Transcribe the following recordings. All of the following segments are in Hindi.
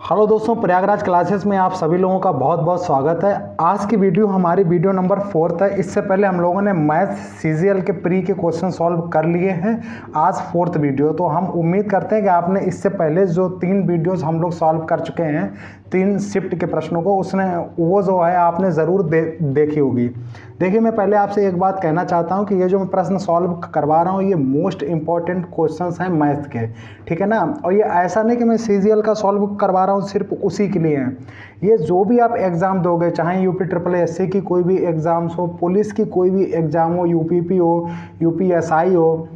हेलो दोस्तों, प्रयागराज क्लासेस में आप सभी लोगों का बहुत बहुत स्वागत है। आज की वीडियो हमारी वीडियो नंबर 4 है। इससे पहले हम लोगों ने मैथ सीजीएल के प्री के क्वेश्चन सॉल्व कर लिए हैं। आज 4th वीडियो, तो हम उम्मीद करते हैं कि आपने इससे पहले जो 3 वीडियोस हम लोग सॉल्व कर चुके हैं 3 शिफ्ट के प्रश्नों को, उसने वो जो है आपने ज़रूर देखी होगी। देखिए, मैं पहले आपसे एक बात कहना चाहता हूं कि ये जो मैं प्रश्न सॉल्व करवा रहा हूं ये मोस्ट इंपॉर्टेंट क्वेश्चंस हैं मैथ के, ठीक है ना। और ये ऐसा नहीं कि मैं सीजीएल का सॉल्व करवा रहा हूं सिर्फ उसी के लिए है। ये जो भी आप एग्ज़ाम दोगे, चाहे यूपी ट्रिपल एससी की कोई भी एग्ज़ाम्स हो, पुलिस की कोई भी एग्ज़ाम हो, यूपीपी हो, यूपीएसआई हो,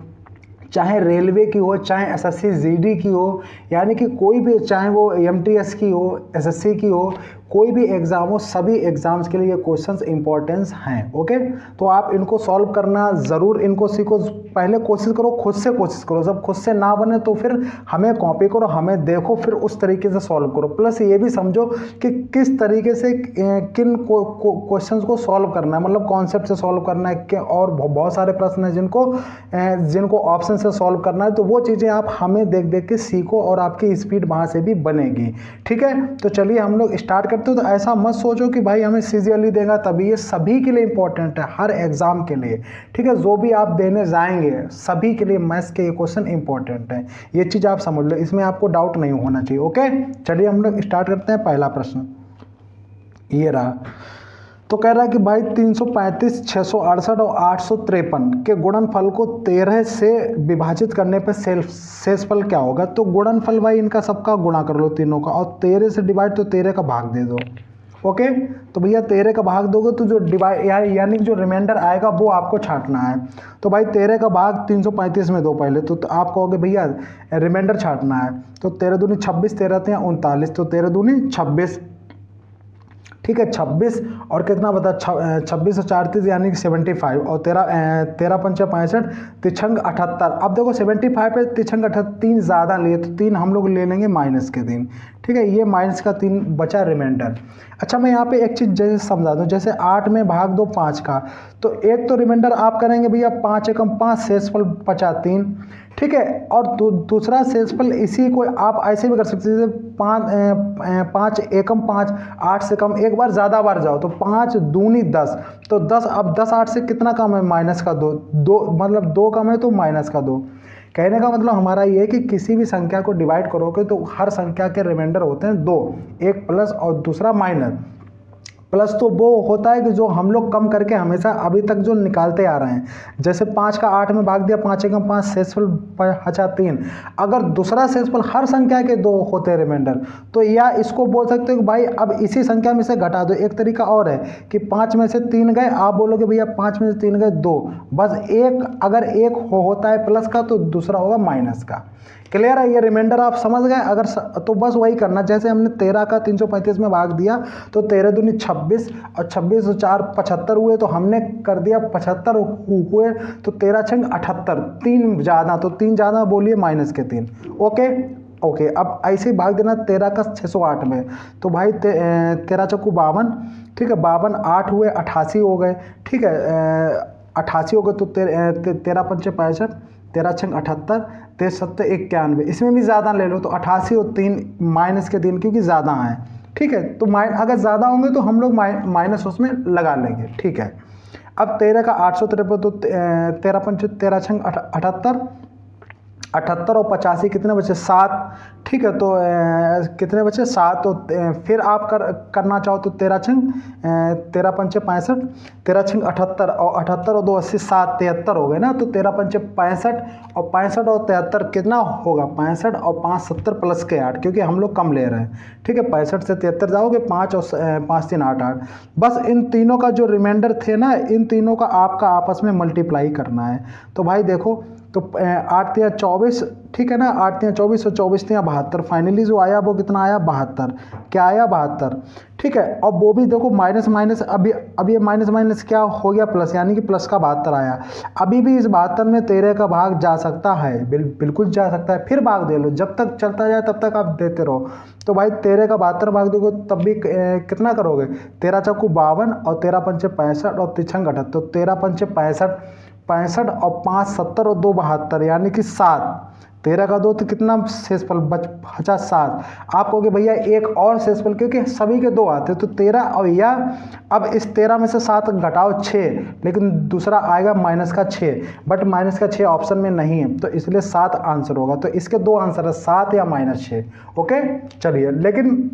चाहे रेलवे की हो, चाहे एसएससी जीडी की हो, यानी कि कोई भी, चाहे वो एमटीएस की हो, एसएससी की हो, कोई भी एग्ज़ाम हो, सभी एग्ज़ाम्स के लिए ये क्वेश्चंस इंपॉर्टेंस हैं। ओके, तो आप इनको सॉल्व करना ज़रूर, इनको सीखो। पहले कोशिश करो, खुद से कोशिश करो। जब खुद से ना बने तो फिर हमें कॉपी करो, हमें देखो, फिर उस तरीके से सॉल्व करो। प्लस ये भी समझो कि किस तरीके से किन क्वेश्चंस को सॉल्व करना है, मतलब कॉन्सेप्ट से सॉल्व करना है, और बहुत सारे प्रश्न हैं जिनको ऑप्शन से सॉल्व करना है। तो वो चीज़ें आप हमें देख देख के सीखो और आपकी स्पीड वहाँ से भी बनेगी। ठीक है, तो चलिए हम लोग स्टार्ट करते हो। तो ऐसा मत सोचो कि भाई हमें सीजीएल ही देगा तभी, ये सभी के लिए इंपॉर्टेंट है, हर एग्जाम के लिए। ठीक है, जो भी आप देने जाएंगे सभी के लिए मैथ्स के ये क्वेश्चन इंपॉर्टेंट है। ये चीज़ आप समझ लो, इसमें आपको डाउट नहीं होना चाहिए। ओके, चलिए हम लोग स्टार्ट करते हैं। पहला प्रश्न ये रहा। तो कह रहा है कि भाई 335, 668 और 853 के गुणनफल को 13 से विभाजित करने पर शेषफल क्या होगा। तो गुणनफल भाई इनका सबका गुणा कर लो तीनों का, और 13 से डिवाइड, तो 13 का भाग दे दो। ओके, तो भैया 13 का भाग दोगे तो जो डिवाइड यानी जो रिमाइंडर आएगा वो आपको छांटना है। तो भाई 13 का भाग 335 में दो पहले, तो आप कहोगे भैया रिमाइंडर छांटना है। तो 13 दूनी 26, 13 39, तो 13 दूनी 26। ठीक है, 26 और कितना बता, 26 और 34 यानी कि 75, और 13 पंचे 65, तिछंग 78। अब देखो 75 पे तिछंग 78, 3 ज़्यादा लिए तो 3 हम लोग ले लेंगे माइनस के 3। ठीक है, ये माइनस का 3 बचा रिमाइंडर। अच्छा, मैं यहाँ पे एक चीज़ जैसे समझा दूँ, जैसे 8 में भाग दो 5 का, तो एक तो रिमाइंडर आप करेंगे भैया 5 एकम 5, शेषफल बचा 3। ठीक है, और दूसरा शेषफल इसी को आप ऐसे भी कर सकते हैं, जैसे 5 एकम 5, 8 से कम एक बार ज़्यादा बार जाओ तो 5 दूनी 10, तो 10, अब 10 8 से कितना कम है, माइनस का 2, मतलब 2 कम है तो माइनस का 2। कहने का मतलब हमारा ये है कि किसी भी संख्या को डिवाइड करोगे तो हर संख्या के रिमाइंडर होते हैं 2, एक प्लस और दूसरा माइनस। प्लस तो वो होता है कि जो हम लोग कम करके हमेशा अभी तक जो निकालते आ रहे हैं, जैसे 5 का 8 में भाग दिया, 5 एकम 5, शेषफल बचा 3। अगर दूसरा शेषफल हर संख्या के 2 होते हैं रिमाइंडर, तो या इसको बोल सकते हो कि भाई अब इसी संख्या में से घटा दो। एक तरीका और है कि 5 में से 3 गए, आप बोलोगे भैया 5 में से 3 गए 2, बस एक, अगर एक होता है प्लस का तो दूसरा होगा माइनस का। क्लियर है, ये रिमाइंडर आप समझ गए। अगर तो बस वही करना, जैसे हमने 13 का 335 में भाग दिया तो 13 दूनी 26, और 26 और 4 75 हुए, तो हमने कर दिया 75 हुए, तो 13 छंग 78, 3 ज़्यादा, तो 3 ज़्यादा बोलिए माइनस के 3। ओके, अब ऐसे ही भाग देना 13 का 608 में, तो भाई 13 चक्कू 52। ठीक है, 52, 8 हुए 88 हो गए। ठीक है, 88 हो गए, तो 13 पंचे 65, 13 छंग 78, 13 सत्ते 91, इसमें भी ज़्यादा ले लो तो 88 और 3 माइनस के 3 क्योंकि ज़्यादा हैं। ठीक है, तो अगर ज़्यादा होंगे तो हम लोग माइनस उसमें लगा लेंगे। ठीक है, अब 13 का 853, तो 13 पंचे 13 छंग 78, 78 और 85 कितने बचे, 7। ठीक है, तो कितने बचे, 7। तो फिर आप करना चाहो तो 13 छंग 13 पंचे 65, 13 छंग 78, और 78 और 2 80, 7 73 हो गए ना। तो 13 पंचे 65, और 65 और 73 कितना होगा, 65 और 5 70 प्लस के 8, क्योंकि हम लोग कम ले रहे हैं। ठीक है, 65 से 73 जाओगे, 5 और 5 3 8 8। बस इन तीनों का जो रिमाइंडर थे ना, इन तीनों का आपका आपस में मल्टीप्लाई करना है। तो भाई देखो, तो 8 3 24, ठीक है ना, 8 3 24 और 24 3 72, फाइनली जो आया वो कितना आया, 72। क्या आया, 72। ठीक है, और वो भी देखो माइनस माइनस, अभी ये माइनस माइनस क्या हो गया, प्लस, यानी कि प्लस का 72 आया। अभी भी इस 72 में 13 का भाग जा सकता है, बिल्कुल जा सकता है। फिर भाग दे लो, जब तक चलता जाए तब तक आप देते रहो। तो भाई 13 का 72 भाग दोगे तब भी कितना करोगे, 13 चक्कू 52, और 13 पंचे 65, और तिछंग 78, तो 13 पंचे 65, 65 और 5 70 और 2 72, यानी कि 7। 13 का 2 तो कितना शेषफल बचा 7। आप कहोगे भैया एक और शेषफल, क्योंकि सभी के 2 आते तो 13 और या अब इस 13 में से 7 घटाओ 6, लेकिन दूसरा आएगा माइनस का 6, बट माइनस का 6 ऑप्शन में नहीं है, तो इसलिए 7 आंसर होगा। तो इसके 2 आंसर है, 7 या -6। ओके चलिए, लेकिन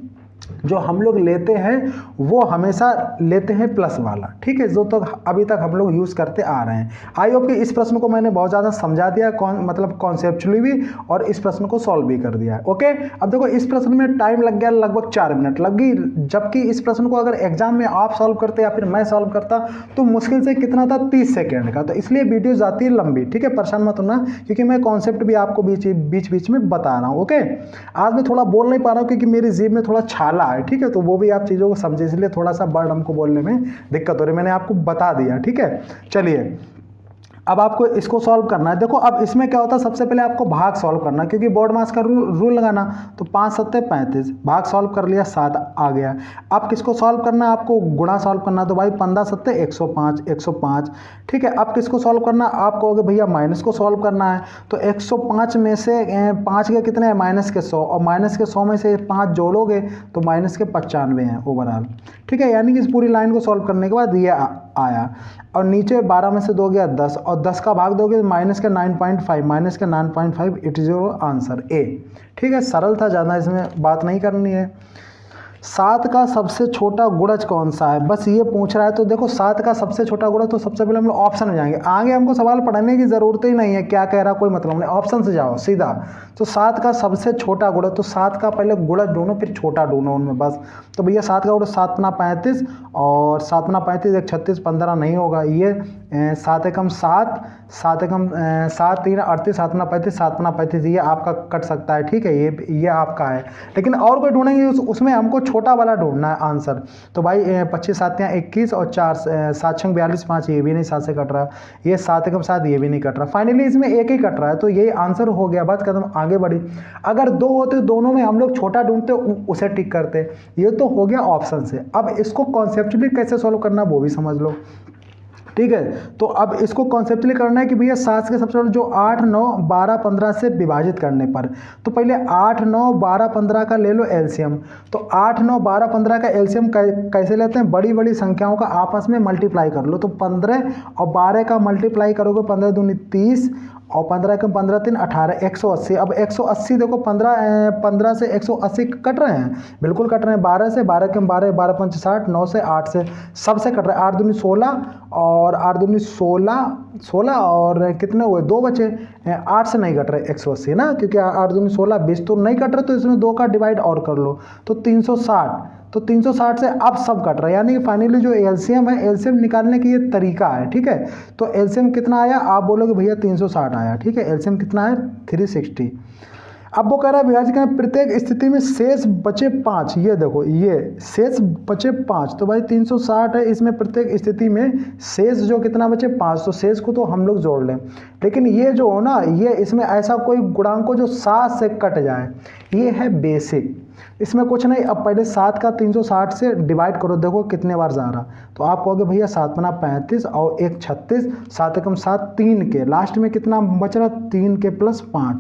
जो हम लोग लेते हैं वो हमेशा लेते हैं प्लस वाला, ठीक है, जो तो अभी तक हम लोग यूज़ करते आ रहे हैं। आई होप कि इस प्रश्न को मैंने बहुत ज़्यादा समझा दिया, मतलब कॉन्सेप्चुअली भी, और इस प्रश्न को सॉल्व भी कर दिया है। ओके, अब देखो इस प्रश्न में टाइम लग गया लगभग 4 मिनट लग गई, जबकि इस प्रश्न को अगर एग्जाम में आप सॉल्व करते या फिर मैं सॉल्व करता तो मुश्किल से कितना था, 30 सेकेंड का। तो इसलिए वीडियो जाती है लंबी, ठीक है, परेशान मत होना, क्योंकि मैं कॉन्सेप्ट भी आपको बीच में बता रहा हूँ। ओके, आज मैं थोड़ा बोल नहीं पा रहा हूँ क्योंकि मेरी जीभ में थोड़ा छाला है, ठीक है, तो वो भी आप चीज़ों को समझे, इसलिए थोड़ा सा वर्ड हमको बोलने में दिक्कत हो रही है, मैंने आपको बता दिया, ठीक है। चलिए, अब आपको इसको सॉल्व करना है। देखो अब इसमें क्या होता है, सबसे पहले आपको भाग सॉल्व करना है, क्योंकि बोर्ड मास का रूल लगाना। तो 5 7 35, भाग सॉल्व कर लिया, 7 आ गया। अब किसको सॉल्व करना है, आपको गुणा सॉल्व करना है। तो भाई 15 7 105, 105, ठीक है। अब किसको सॉल्व करना है, आप कहोगे भैया माइनस को सॉल्व करना है। तो 105 में से 5 के कितने हैं, माइनस के 100, और माइनस के 100 में से 5 जोड़ोगे तो माइनस के 95 हैं ओवरऑल, ठीक है। यानी कि इस पूरी लाइन को सॉल्व करने के बाद ये आया, और नीचे 12 में से 2 गया 10, और 10 का भाग दोगे माइनस के 9.5, माइनस के 9.5, it is your answer A, ठीक है। सरल था, ज़्यादा इसमें बात नहीं करनी है। 7 का सबसे छोटा गुणज कौन सा है, बस ये पूछ रहा है। तो देखो 7 का सबसे छोटा गुणज, तो सबसे पहले हम लोग ऑप्शन में जाएंगे, आगे हमको सवाल पढ़ने की ज़रूरत ही नहीं है, क्या कह रहा कोई मतलब नहीं, ऑप्शन से जाओ सीधा। तो 7 का सबसे छोटा गुणज, तो 7 का पहले गुणज ढूंढो फिर छोटा ढूंढो उनमें बस। तो भैया 7 का गुणज 7 × 35, और 7 × 35 1 36, 15 नहीं होगा ये, 7 एकम 7, 7 एकम 7 3 38, 7 × 35, 7 × 35, ये आपका कट सकता है, ठीक है, ये आपका है। लेकिन और कोई ढूंढेंगे उसमें हमको छोटा वाला ढूंढना है आंसर। तो भाई 25 7 21, और 4 7 6 42, 5, ये भी नहीं 7 से कट रहा, ये 7 एकम 7, ये भी नहीं कट रहा। फाइनली इसमें एक ही कट रहा है, तो ये आंसर हो गया, बात कदम आगे बढ़ी। अगर 2 होते दोनों में हम लोग छोटा ढूंढते उसे टिक करते, ये तो हो गया ऑप्शन से। अब इसको कॉन्सेप्चुअली कैसे सॉल्व करना वो भी समझ लो, ठीक है। तो अब इसको कॉन्सेप्चुअली करना है कि भैया 7 के सबसे जो 8 9 12 15 से विभाजित करने पर, तो पहले 8 9 12 15 का ले लो एलसीएम। तो 8 9 12 15 का एलसीएम कैसे लेते हैं, बड़ी बड़ी संख्याओं का आपस में मल्टीप्लाई कर लो। तो 15 और 12 का मल्टीप्लाई करोगे, 15 दूनी 30, और 15 के 15 3 18, 180। अब 180 देखो 15 से 180 कट रहे हैं, बिल्कुल कट रहे हैं। 12 से 12 के 12, 12 5 60, 9 से 8 से सबसे कट रहे हैं। 8 दूनी 16, और 8 दूनी 16, और कितने हुए, 2 बचे। 8 से नहीं कट रहे 180 ना, क्योंकि 8 दूनी 16, 20 तो नहीं कट रहे, तो इसमें 2 का डिवाइड और कर लो, तो 360। तो 360 से अब सब कट रहा है, यानी कि फाइनली जो एलसीएम है, एलसीएम निकालने की ये तरीका है, ठीक है। तो एलसीएम कितना आया, आप बोलोगे भैया 360 आया, ठीक है। एलसीएम कितना है, 360। अब वो कह रहा है विभाजित करें प्रत्येक स्थिति में शेष बचे 5, ये देखो ये शेष बचे 5, तो भाई 360 है, इसमें प्रत्येक स्थिति में शेष जो कितना बचे 5, तो शेष को तो हम लोग जोड़ लें। लेकिन ये जो हो ना, ये इसमें ऐसा कोई गुणांक हो जो 7 से कट जाए, ये है बेसिक, इसमें कुछ नहीं। अब पहले 7 का 360 से डिवाइड करो, देखो कितने बार जा रहा। तो आप कहोगे भैया 7 × 35 और 1 36, 7 एकम 7, 3 के लास्ट में कितना बच रहा, 3 के प्लस 5,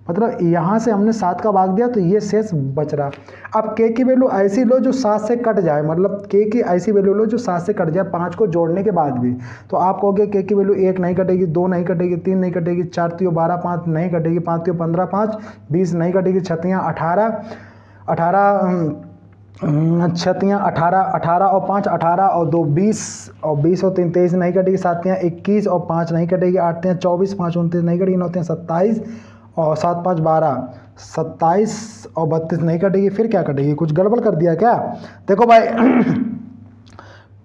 मतलब यहाँ से हमने 7 का भाग दिया तो ये शेष बच रहा। अब के की वैल्यू ऐसी लो जो 7 से कट जाए, मतलब के की ऐसी वैल्यू लो जो 7 से कट जाए 5 को जोड़ने के बाद भी। तो आप कहोगे के की वैल्यू 1 नहीं कटेगी, 2 नहीं कटेगी, 3 नहीं कटेगी, 4 3 12, 5 नहीं कटेगी, 5 3 15, 5 20 नहीं कटेगी, 6 18, 18 और 5 18, और 2 20, और 20 और 3 23 नहीं कटेगी, 7 21, और 5 नहीं कटेगी, 8 24, 5 29 नहीं कटेगी, 9 27, और 7 5 12, 27 और 32 नहीं कटेगी। फिर क्या कटेगी, कुछ गड़बड़ कर दिया क्या? देखो भाई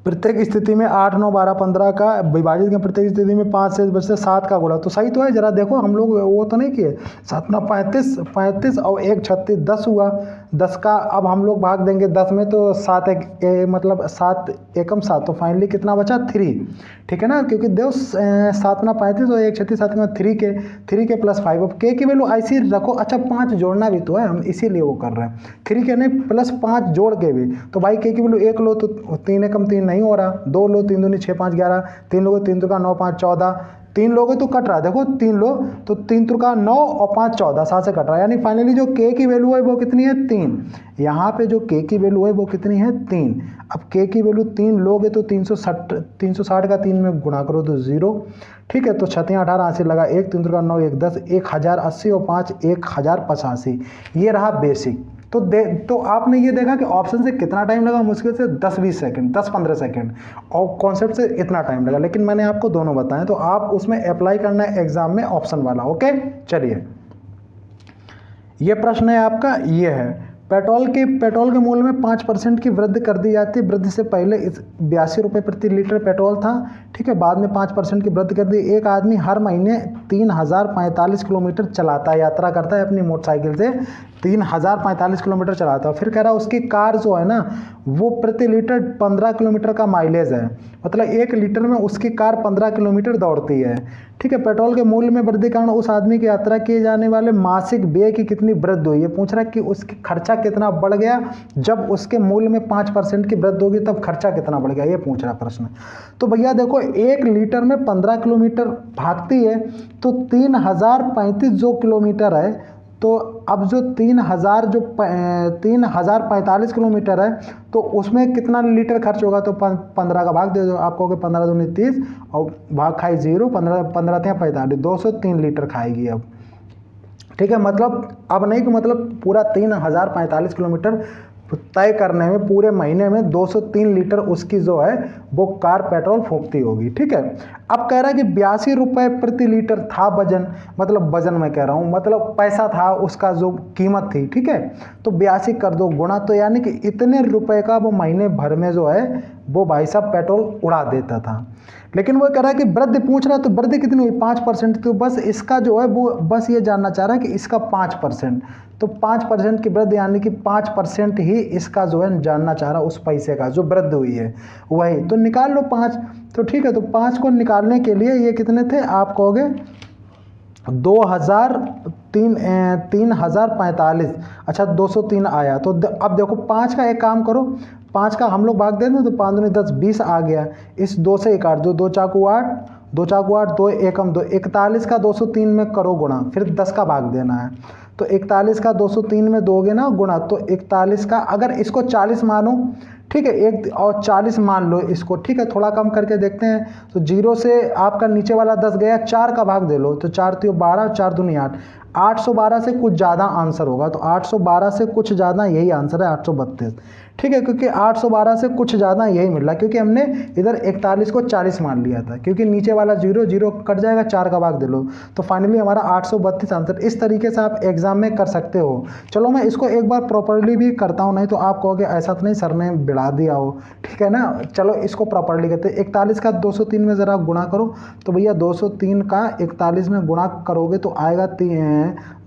प्रत्येक स्थिति में 8 9 12 15 का विभाजित के प्रत्येक स्थिति में 5 से बचते 7 का गुणा, तो सही तो है। जरा देखो हम लोग वो तो नहीं किए। 7 × 35 और 1 36, 10 हुआ। 10 का अब हम लोग भाग देंगे 10 में, तो 7 मतलब 7 एकम 7, तो फाइनली कितना बचा 3, ठीक है ना, क्योंकि देखो 7 × 35 और 1 36, 7 में 3 के प्लस 5। अब के की वैल्यू ऐसी रखो, अच्छा 5 जोड़ना भी तो है, हम इसीलिए वो कर रहे हैं 3 के नहीं प्लस 5 जोड़ के भी। तो भाई के की वैल्यू 1 लो तो 3 एकम 3 नहीं हो रहा, 2 लो 3 दूनी 6 5 11, 3 लोगे 3 तुका 9 5 14, 3 लोगे तो कट रहा है, देखो 3 लो तो 3 तुका 9 और 5 14, 7 से कट रहा है, यानी फाइनली जो k की वैल्यू है वो कितनी है 3। यहाँ पे जो k की वैल्यू है वो कितनी है 3। अब k की वैल्यू 3 लोगे तो 360 का 3 में गुणा करो तो 0, ठीक है। तो 6 18 80 लगा, 1 3 9 1 10, 1080 और 5 1085, ये रहा बेसिक। तो आपने ये देखा कि ऑप्शन से कितना टाइम लगा, मुश्किल से 10-20 सेकंड, 10-15 सेकंड, और कॉन्सेप्ट से इतना टाइम लगा, लेकिन मैंने आपको दोनों बताएं, तो आप उसमें अप्लाई करना है एग्जाम में ऑप्शन वाला। ओके, चलिए ये प्रश्न है आपका, ये है पेट्रोल के मूल्य में 5% की वृद्धि कर दी जाती है। वृद्धि से पहले 82 रुपये प्रति लीटर पेट्रोल था, ठीक है, बाद में 5% की वृद्धि कर दी। एक आदमी हर महीने 3045 किलोमीटर चलाता है, यात्रा करता है अपनी मोटरसाइकिल से, 3045 किलोमीटर चलाता है। फिर कह रहा है उसकी कार जो है ना वो प्रति लीटर 15 किलोमीटर का माइलेज है, मतलब 1 लीटर में उसकी कार 15 किलोमीटर दौड़ती है, ठीक है। पेट्रोल के मूल्य में वृद्धि के कारण उस आदमी की यात्रा किए जाने वाले मासिक व्यय की कितनी वृद्धि हुई। ये पूछ रहा है कि उसकी खर्चा कितना बढ़ गया, जब उसके मूल्य में 5% की वृद्धि होगी तब खर्चा कितना बढ़ गया, ये पूछ रहा प्रश्न। तो भैया देखो 1 लीटर में 15 किलोमीटर भागती है, तो 3035 जो किलोमीटर है, तो अब जो 3045 किलोमीटर है, तो उसमें कितना लीटर खर्च होगा, तो 15 का भाग दे दो, आप कहोगे 15 दूनी 30 और भाग खाई 0, 15 × 45, 203 लीटर खाएगी अब, ठीक है। मतलब अब नहीं कि मतलब पूरा 3045 किलोमीटर तय करने में पूरे महीने में 203 लीटर उसकी जो है वो कार पेट्रोल फूंकती होगी, ठीक है। अब कह रहा है कि 82 रुपये प्रति लीटर था वजन, मतलब वजन में कह रहा हूँ, मतलब पैसा था उसका जो कीमत थी, ठीक है। तो 82 कर दो गुणा, तो यानी कि इतने रुपए का वो महीने भर में जो है वो भाई साहब पेट्रोल उड़ा देता था। लेकिन वो कह रहा है कि वृद्धि पूछ रहा है, तो वृद्धि कितनी हुई 5%, तो बस इसका जो है वो बस ये जानना चाह रहा है कि इसका 5%, तो 5% की वृद्धि यानी कि 5% ही इसका जो है जानना चाह रहा है, उस पैसे का जो वृद्धि हुई है वही, तो निकाल लो 5, तो ठीक है। तो 5 को निकालने के लिए ये कितने थे, आप कहोगे 3045, अच्छा 203 आया। तो अब देखो 5 का एक काम करो, 5 का हम लोग भाग दें तो 5 दूनी 10, 20 आ गया, इस 2 से 1 8, 2 चाकू 8, 2 चाकू 8, 2 एकम 2, 41 का 203 में करो गुणा, फिर 10 का भाग देना है, तो 41 का 203 में दोगे ना गुणा, तो 41 का अगर इसको 40 मानो, ठीक है, 1 और 40 मान लो इसको, ठीक है। थोड़ा कम करके देखते हैं, तो 0 से आपका नीचे वाला 10 गया, 4 का भाग दे लो, तो 4 3 12, 4 दूनी 8, 812 से कुछ ज़्यादा आंसर होगा, तो 812 से कुछ ज़्यादा यही आंसर है, 832, ठीक है। क्योंकि 812 से कुछ ज़्यादा यही मिल रहा है, क्योंकि हमने इधर 41 को 40 मान लिया था, क्योंकि नीचे वाला 0 कट जाएगा, 4 का भाग दे लो, तो फाइनली हमारा 832 आंसर। इस तरीके से आप एग्जाम में कर सकते हो। चलो मैं इसको एक बार प्रॉपरली भी करता हूँ, नहीं तो आप कहोगे ऐसा तो नहीं सर ने बिड़ा दिया हो, ठीक है ना। चलो इसको प्रॉपरली करते हैं। 41 का 203 में ज़रा गुणा करो, तो भैया 203 का 41 में गुणा करोगे तो आएगा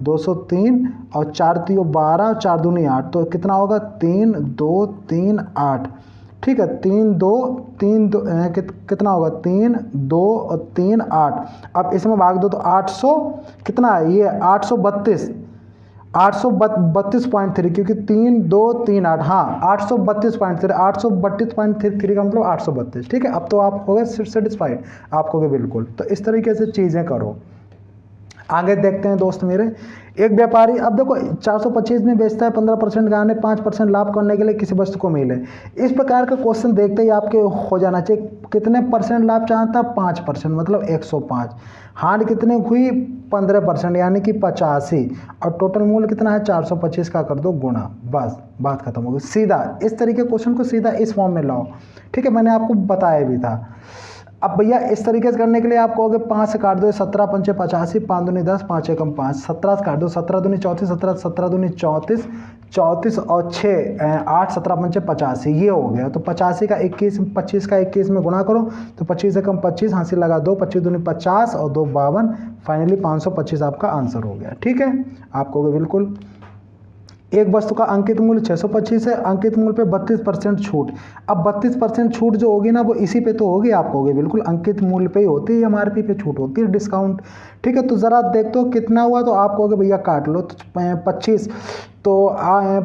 203 और 4 3 12, 4 दूनी 8, तो कितना होगा 3 2 3 8, ठीक है। 3 2 कितना होगा 3 2 और 3 8। अब इसमें भाग दो तो 800 कितना है, ये 832 832.3, क्योंकि 3 2 3 8, हाँ 832.3, 832.3 का मतलब 832, ठीक है। अब तो आप हो गए सेटिस्फाइड, आप हो गए बिल्कुल। तो इस तरीके से चीज़ें करो। आगे देखते हैं दोस्त मेरे, एक व्यापारी, अब देखो 425 में बेचता है, 15% गहाने 5% लाभ करने के लिए किसी वस्तु को मिले। इस प्रकार का क्वेश्चन देखते ही आपके हो जाना चाहिए, कितने परसेंट लाभ चाहता, 5%, मतलब 105, हानि कितने हुई 15%, यानी कि 85, और टोटल मूल्य कितना है 425 का कर दो गुणा, बस बात खत्म हो गई। सीधा इस तरीके क्वेश्चन को सीधा इस फॉर्म में लाओ, ठीक है, मैंने आपको बताया भी था। अब भैया इस तरीके से करने के लिए आप कहोगे 5 से काट दो, 17 पंचे 85, 5 दूनी 10, 5 एकम 5, 17 से काट दो, 17 दूनी 34, 17 दूनी 34, 34 और 6 8, 17 पंचे 85, ये हो गया। तो 85 का 21, 25 का 21 में गुणा करो, तो 25 एकम 25, हासिल लगा 2, 25 दूनी 50 और 2 52, फाइनली 525 आपका आंसर हो गया, ठीक है। आप कहोगे बिल्कुल एक वस्तु का अंकित मूल्य 625 है, अंकित मूल्य पे 32% छूट। अब 32% छूट जो होगी ना वो इसी पे तो होगी, आप कहोगे बिल्कुल अंकित मूल्य पे ही होती है, एमआरपी पे छूट होती है, डिस्काउंट। ठीक है, तो ज़रा देख तो कितना हुआ, तो आप कहोगे भैया काट लो, तो 25, तो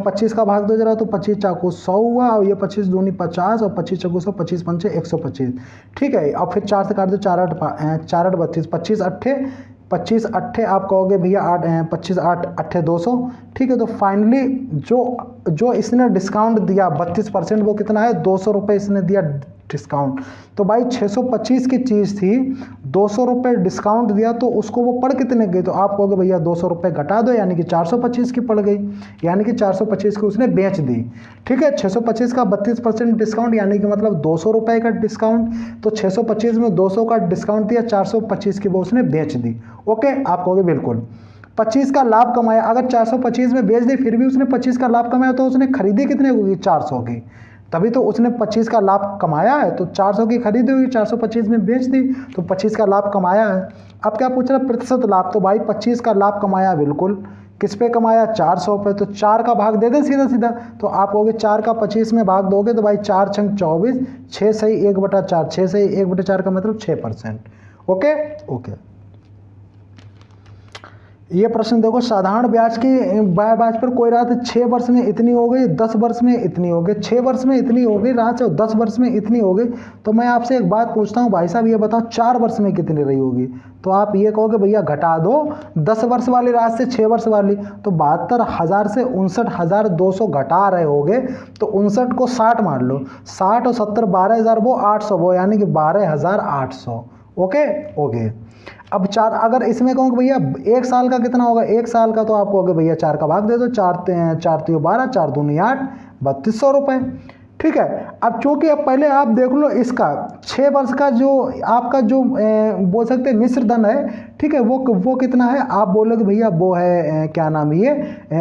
25 का भाग दो जरा, तो 25 चाकू 100 हुआ, और ये 25 दूनी 50, और 25 चाकू 100, 25 पंचे 125। ठीक है, अब फिर 4 से काट दो, 4 8 32, 25 अट्ठे 25 अट्ठे आप कहोगे भैया 8 25 8 अट्ठे 200। ठीक है, तो फाइनली जो इसने डिस्काउंट दिया 32%, वो कितना है, 200 रुपये इसने दिया डिस्काउंट। तो भाई 625 की चीज़ थी, 200 रुपये डिस्काउंट दिया, तो उसको वो पड़ कितने गई, तो आप कहोगे भैया 200 रुपये घटा दो, यानी कि 425 की पड़ गई, यानी कि 425 की उसने बेच दी। ठीक है, 625 का 32% डिस्काउंट, यानी कि मतलब 200 रुपये का डिस्काउंट, तो 625 में 200 का डिस्काउंट दिया, 425 की वो उसने बेच दी। ओके, आप कहोगे बिल्कुल। 25 का लाभ कमाया, अगर 425 में बेच दी फिर भी उसने 25 का लाभ कमाया, तो उसने खरीदी कितने होगी, 400 की, तभी तो उसने 25 का लाभ कमाया है, तो 400 की खरीदी हुई, 425 में बेच दी, तो 25 का लाभ कमाया है। अब क्या पूछ रहा है, प्रतिशत लाभ, तो भाई 25 का लाभ कमाया बिल्कुल, किस पे कमाया, 400 पे, तो 4 का भाग दे दें सीधा सीधा, तो आप कहोगे 4 का 25 में भाग दोगे, तो भाई 4 छंग 24, 6 सही 1/4, 6 सही 1/4 का मतलब 6%। ओके ओके, ये प्रश्न देखो, साधारण ब्याज की ब्याज पर कोई राशि 6 वर्ष में इतनी हो गई, 10 वर्ष में इतनी हो गई, 6 वर्ष में इतनी हो गई राशि और 10 वर्ष में इतनी हो गई, तो मैं आपसे एक बात पूछता हूँ भाई साहब, ये बताओ 4 वर्ष में कितनी रही होगी, तो आप ये कहोगे भैया घटा दो 10 वर्ष वाली राशि से 6 वर्ष वाली, तो 72,000 से 59,200 घटा रहे होगे, तो 59 को 60 मान लो, 60 और 70 12,000 वो 800 वो, यानी कि 12,800। ओके ओके, अब 4, अगर इसमें कहूँ भैया 1 साल का कितना होगा, 1 साल का, तो आप कहोगे भैया 4 का भाग दे दो, 4 3 12, 4 दूनी 8, 3200 रुपये। ठीक है, अब चूंकि अब पहले आप देख लो इसका 6 वर्ष का जो आपका जो बोल सकते हैं मिश्र धन है, ठीक है, वो कितना है, आप बोलोगे भैया वो है क्या नाम ये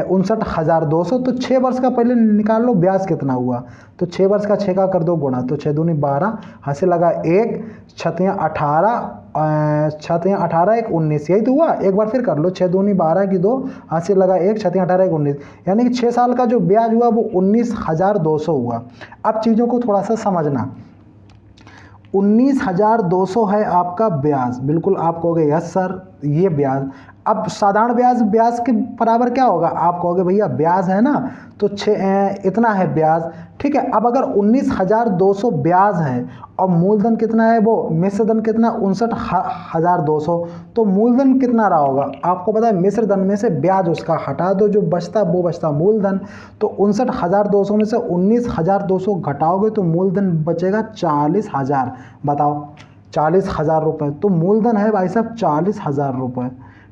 59,200, तो 6 वर्ष का पहले निकाल लो ब्याज कितना हुआ, तो 6 वर्ष का 6 का कर दो गुणा, तो 6 दूनी 12, हाथ से लगा 1, 6 18, 6 18 1 19, यही तो हुआ, एक बार फिर कर लो, 6 दूनी 12 की 2, हाथ से लगा 1, 6 18 1 19, यानी कि 6 साल का जो ब्याज हुआ वो 19,200 हुआ। अब चीज़ों को थोड़ा सा समझना, 19,200 है आपका ब्याज, बिल्कुल आप कहोगे यस सर ये ब्याज। अब साधारण ब्याज के बराबर क्या होगा, आप कहोगे भैया ब्याज है ना, तो इतना है ब्याज। ठीक है, अब अगर 19,200 ब्याज है और मूलधन कितना है, वो मिश्र धन कितना 59,200, तो मूलधन कितना रहा होगा, आपको पता है मिश्र धन में से ब्याज उसका हटा दो, जो बचता वो बचता मूलधन, तो 59,200 में से 19,200 घटाओगे तो मूलधन बचेगा 40,000। बताओ 40,000 रुपये, तो मूलधन है भाई साहब 40,000 रुपये।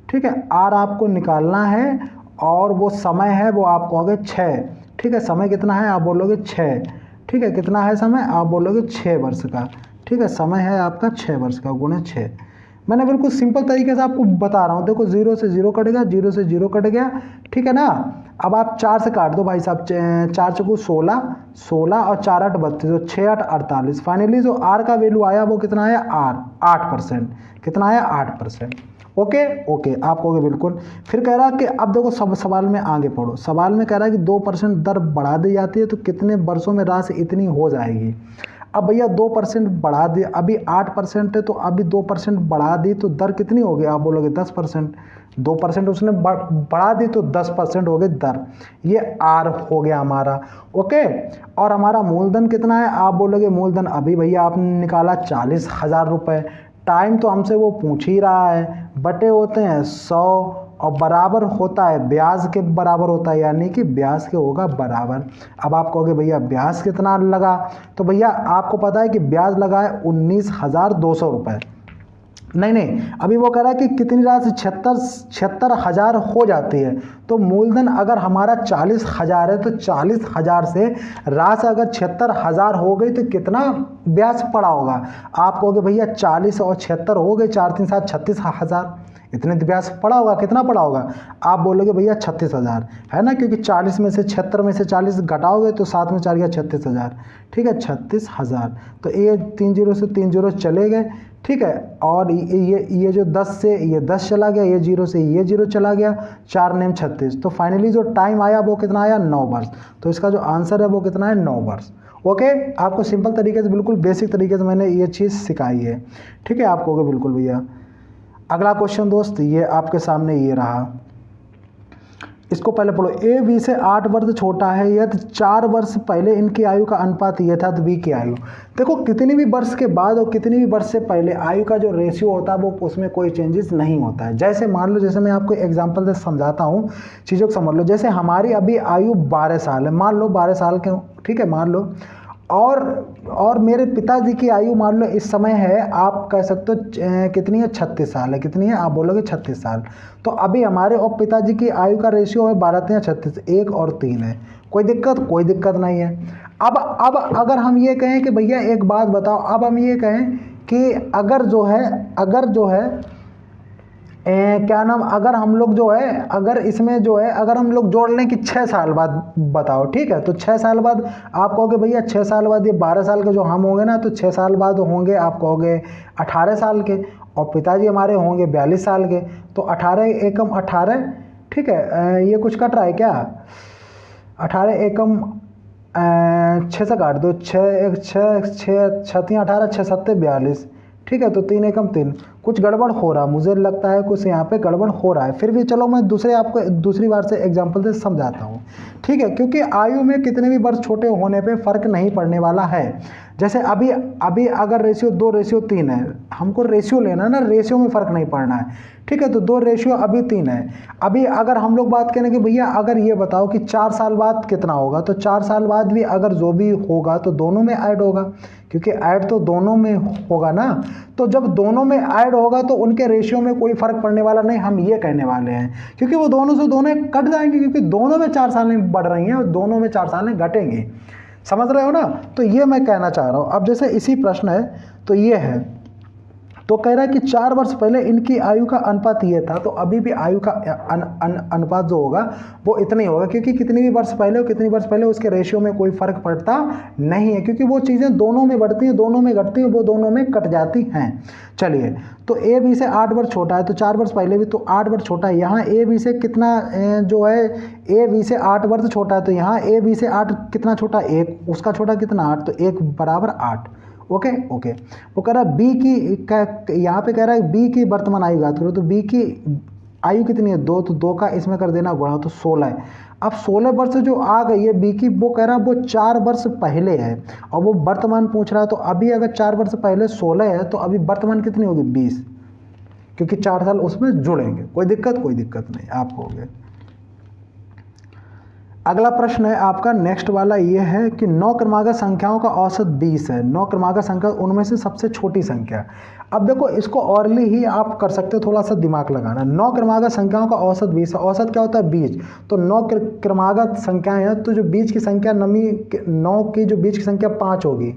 ठीक है, आर आपको निकालना है, और वो समय है वो आप कहोगे 6। ठीक है, समय कितना है, आप बोलोगे 6। ठीक है, कितना है समय, आप बोलोगे 6 वर्ष का। ठीक है, समय है आपका 6 वर्ष का, गुणे 6। मैंने बिल्कुल सिंपल तरीके से आपको बता रहा हूँ, देखो 0 से 0 कट गया, 0 से 0 कट गया। ठीक है ना, अब आप 4 से काट दो भाई साहब, 4 चौको 16, 16 और 4 8 32, तो 6 8 48। फाइनली जो आर का वैल्यू आया वो कितना है, आर 8%, कितना आया 8%। ओके ओके, आप कहोगे बिल्कुल। फिर कह रहा है कि अब देखो सब सवाल में आगे पढ़ो, सवाल में कह रहा है कि 2% दर बढ़ा दी जाती है तो कितने वर्षों में राशि इतनी हो जाएगी। अब भैया 2% बढ़ा दी, अभी 8% है, तो अभी 2% बढ़ा दी तो दर कितनी होगी, आप बोलोगे 10%। 2% उसने बढ़ा दी तो 10% हो गई दर, ये आर हो गया हमारा। ओके, और हमारा मूलधन कितना है, आप बोलोगे मूलधन अभी भैया आपने निकाला 40,000 रुपये। टाइम तो हमसे वो पूछ ही रहा है, बटे होते हैं 100 और बराबर होता है ब्याज के बराबर होता है, यानी कि ब्याज के होगा बराबर। अब आप कहोगे भैया ब्याज कितना लगा, तो भैया आपको पता है कि ब्याज लगा है 19,200 रुपये। नहीं, अभी वो कह रहा है कि कितनी राशि 76,000 हो जाती है, तो मूलधन अगर हमारा 40,000 है, तो 40,000 से राशि अगर 76,000 हो गई तो कितना ब्याज पड़ा होगा, आप कहोगे भैया 40 और 76 हो गए, 4 3 7 36,000, इतने इतिहास पढ़ा होगा, कितना पढ़ा होगा? आप बोलोगे भैया 36,000 है ना, क्योंकि 40 में से 76 में से 40 घटाओगे तो 7 में 4 गया 36,000, ठीक है 36,000। तो ये 3 जीरो से 3 जीरो चले गए, ठीक है। और ये जो 10 से ये 10 चला गया, ये जीरो से ये जीरो चला गया, 4 नेम 36। तो फाइनली जो टाइम आया वो कितना आया? 9 वर्ष। तो इसका जो आंसर है वो कितना है? 9 वर्ष। ओके, आपको सिंपल तरीके से, बिल्कुल बेसिक तरीके से मैंने ये चीज़ सिखाई है, ठीक है। आप कहोगे बिल्कुल भैया। अगला क्वेश्चन दोस्त ये आपके सामने ये रहा, इसको पहले पढ़ो। ए बी से 8 वर्ष छोटा है यदि 4 वर्ष पहले इनकी आयु का अनुपात ये था तो बी की आयु। देखो कितनी भी वर्ष के बाद और कितनी भी वर्ष से पहले आयु का जो रेशियो होता है वो उसमें कोई चेंजेस नहीं होता है। जैसे मान लो, जैसे मैं आपको एग्जांपल से समझाता हूँ, चीज़ों को समझ लो। जैसे हमारी अभी आयु 12 साल है, मान लो 12 साल के, ठीक है मान लो। और मेरे पिताजी की आयु मान लो इस समय है, आप कह सकते हो कितनी है? 36 साल है। कितनी है? आप बोलोगे 36 साल। तो अभी हमारे और पिताजी की आयु का रेशियो है 12 3 36, 1 और 3 है। कोई दिक्कत? कोई दिक्कत नहीं है। अब अगर हम ये कहें कि भैया एक बात बताओ, अब हम ये कहें कि अगर जो है क्या नाम, अगर हम लोग जो है, अगर इसमें जो है, अगर हम लोग जोड़ लें कि 6 साल बाद बताओ, ठीक है। तो 6 साल बाद आप कहोगे भैया 6 साल बाद ये 12 साल के जो हम होंगे ना, तो 6 साल बाद होंगे आप कहोगे 18 साल के, और पिताजी हमारे होंगे 42 साल के। तो 18 एकम 18, ठीक है। ये कुछ कट रहा है क्या? 18 एकम 6 से काट दो, 6 6 18 6 7 42, ठीक है। तो 3 एकम 3, कुछ गड़बड़ हो रहा, मुझे लगता है कुछ यहाँ पे गड़बड़ हो रहा है। फिर भी चलो मैं आपको दूसरी बार से एग्जांपल से समझाता हूँ, ठीक है। क्योंकि आयु में कितने भी वर्ष छोटे होने पे फ़र्क नहीं पड़ने वाला है। जैसे अभी अगर रेशियो 2:3 है, हमको रेशियो लेना ना, रेशियो में फ़र्क नहीं पड़ना है, ठीक है। तो 2 रेशियो अभी 3 है। अभी अगर हम लोग बात करें कि भैया अगर ये बताओ कि 4 साल बाद कितना होगा, तो 4 साल बाद भी अगर जो भी होगा तो दोनों में ऐड होगा, क्योंकि ऐड तो दोनों में होगा ना। तो जब दोनों में ऐड होगा तो उनके रेशियो में कोई फ़र्क पड़ने वाला नहीं, हम ये कहने वाले हैं। क्योंकि वो दोनों से दोनों कट जाएंगे, क्योंकि दोनों में 4 सालें बढ़ रही हैं और दोनों में 4 सालें घटेंगी। समझ रहे हो ना? तो ये मैं कहना चाह रहा हूँ। अब जैसे इसी प्रश्न है तो ये है, तो कह रहा है कि 4 वर्ष पहले इनकी आयु का अनुपात ये था, तो अभी भी आयु का अनुपात जो होगा वो इतना ही होगा, क्योंकि कितनी भी वर्ष पहले और कितनी वर्ष पहले उसके रेशियो में कोई फ़र्क पड़ता नहीं है, क्योंकि वो चीज़ें दोनों में बढ़ती हैं, दोनों में घटती हैं, वो दोनों में कट जाती हैं। चलिए, तो ए बी से 8 वर्ष छोटा है, तो 4 वर्ष पहले भी तो 8 वर्ष छोटा है। यहाँ ए बी से कितना जो है, ए बी से 8 वर्ष छोटा है, तो यहाँ ए बी से 8 कितना छोटा? 1, उसका छोटा कितना? 8, तो 1 बराबर 8। ओके। वो कह रहा है बी की, यहाँ पे कह रहा है बी की वर्तमान आयु याद करो, तो बी की आयु कितनी है? 2, तो 2 का इसमें कर देना गुणा, तो 16 है। अब 16 वर्ष जो आ गई है बी की, वो कह रहा है वो 4 वर्ष पहले है, और वो वर्तमान पूछ रहा है। तो अभी अगर 4 वर्ष पहले 16 है, तो अभी वर्तमान कितनी होगी? 20, क्योंकि 4 साल उसमें जुड़ेंगे। कोई दिक्कत नहीं, आप होगे। अगला प्रश्न है आपका नेक्स्ट वाला ये है कि 9 क्रमागत संख्याओं का औसत 20 है। 9 क्रमागत संख्या उनमें से सबसे छोटी संख्या। अब देखो इसको औरली ही आप कर सकते हो, थोड़ा सा दिमाग लगाना। 9 क्रमागत संख्याओं का औसत 20 है। औसत क्या होता है? बीज। तो 9 क्रमागत संख्याएं हैं, तो जो बीज की संख्या 9 की जो बीज की संख्या 5 होगी,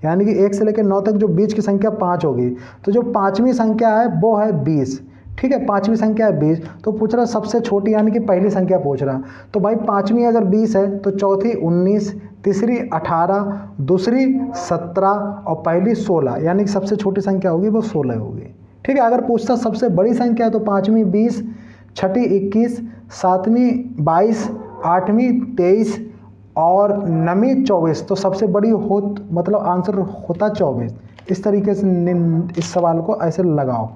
यानी कि 1 से लेकर 9 तक जो बीज की संख्या 5 होगी, तो जो 5वीं संख्या है वो है 20, ठीक है। 5वीं संख्या है 20, तो पूछ रहा सबसे छोटी यानी कि पहली संख्या पूछ रहा। तो भाई 5वीं अगर 20 है तो चौथी 19, तीसरी 18, दूसरी 17 और पहली 16, यानी कि सबसे छोटी संख्या होगी वो 16 होगी, ठीक है। अगर पूछता सबसे बड़ी संख्या है तो 5वीं 20, छठी 21, 7वीं 22, 8वीं 23 और 9वीं 24, तो सबसे बड़ी मतलब आंसर होता 24। इस तरीके से इस सवाल को ऐसे लगाओ।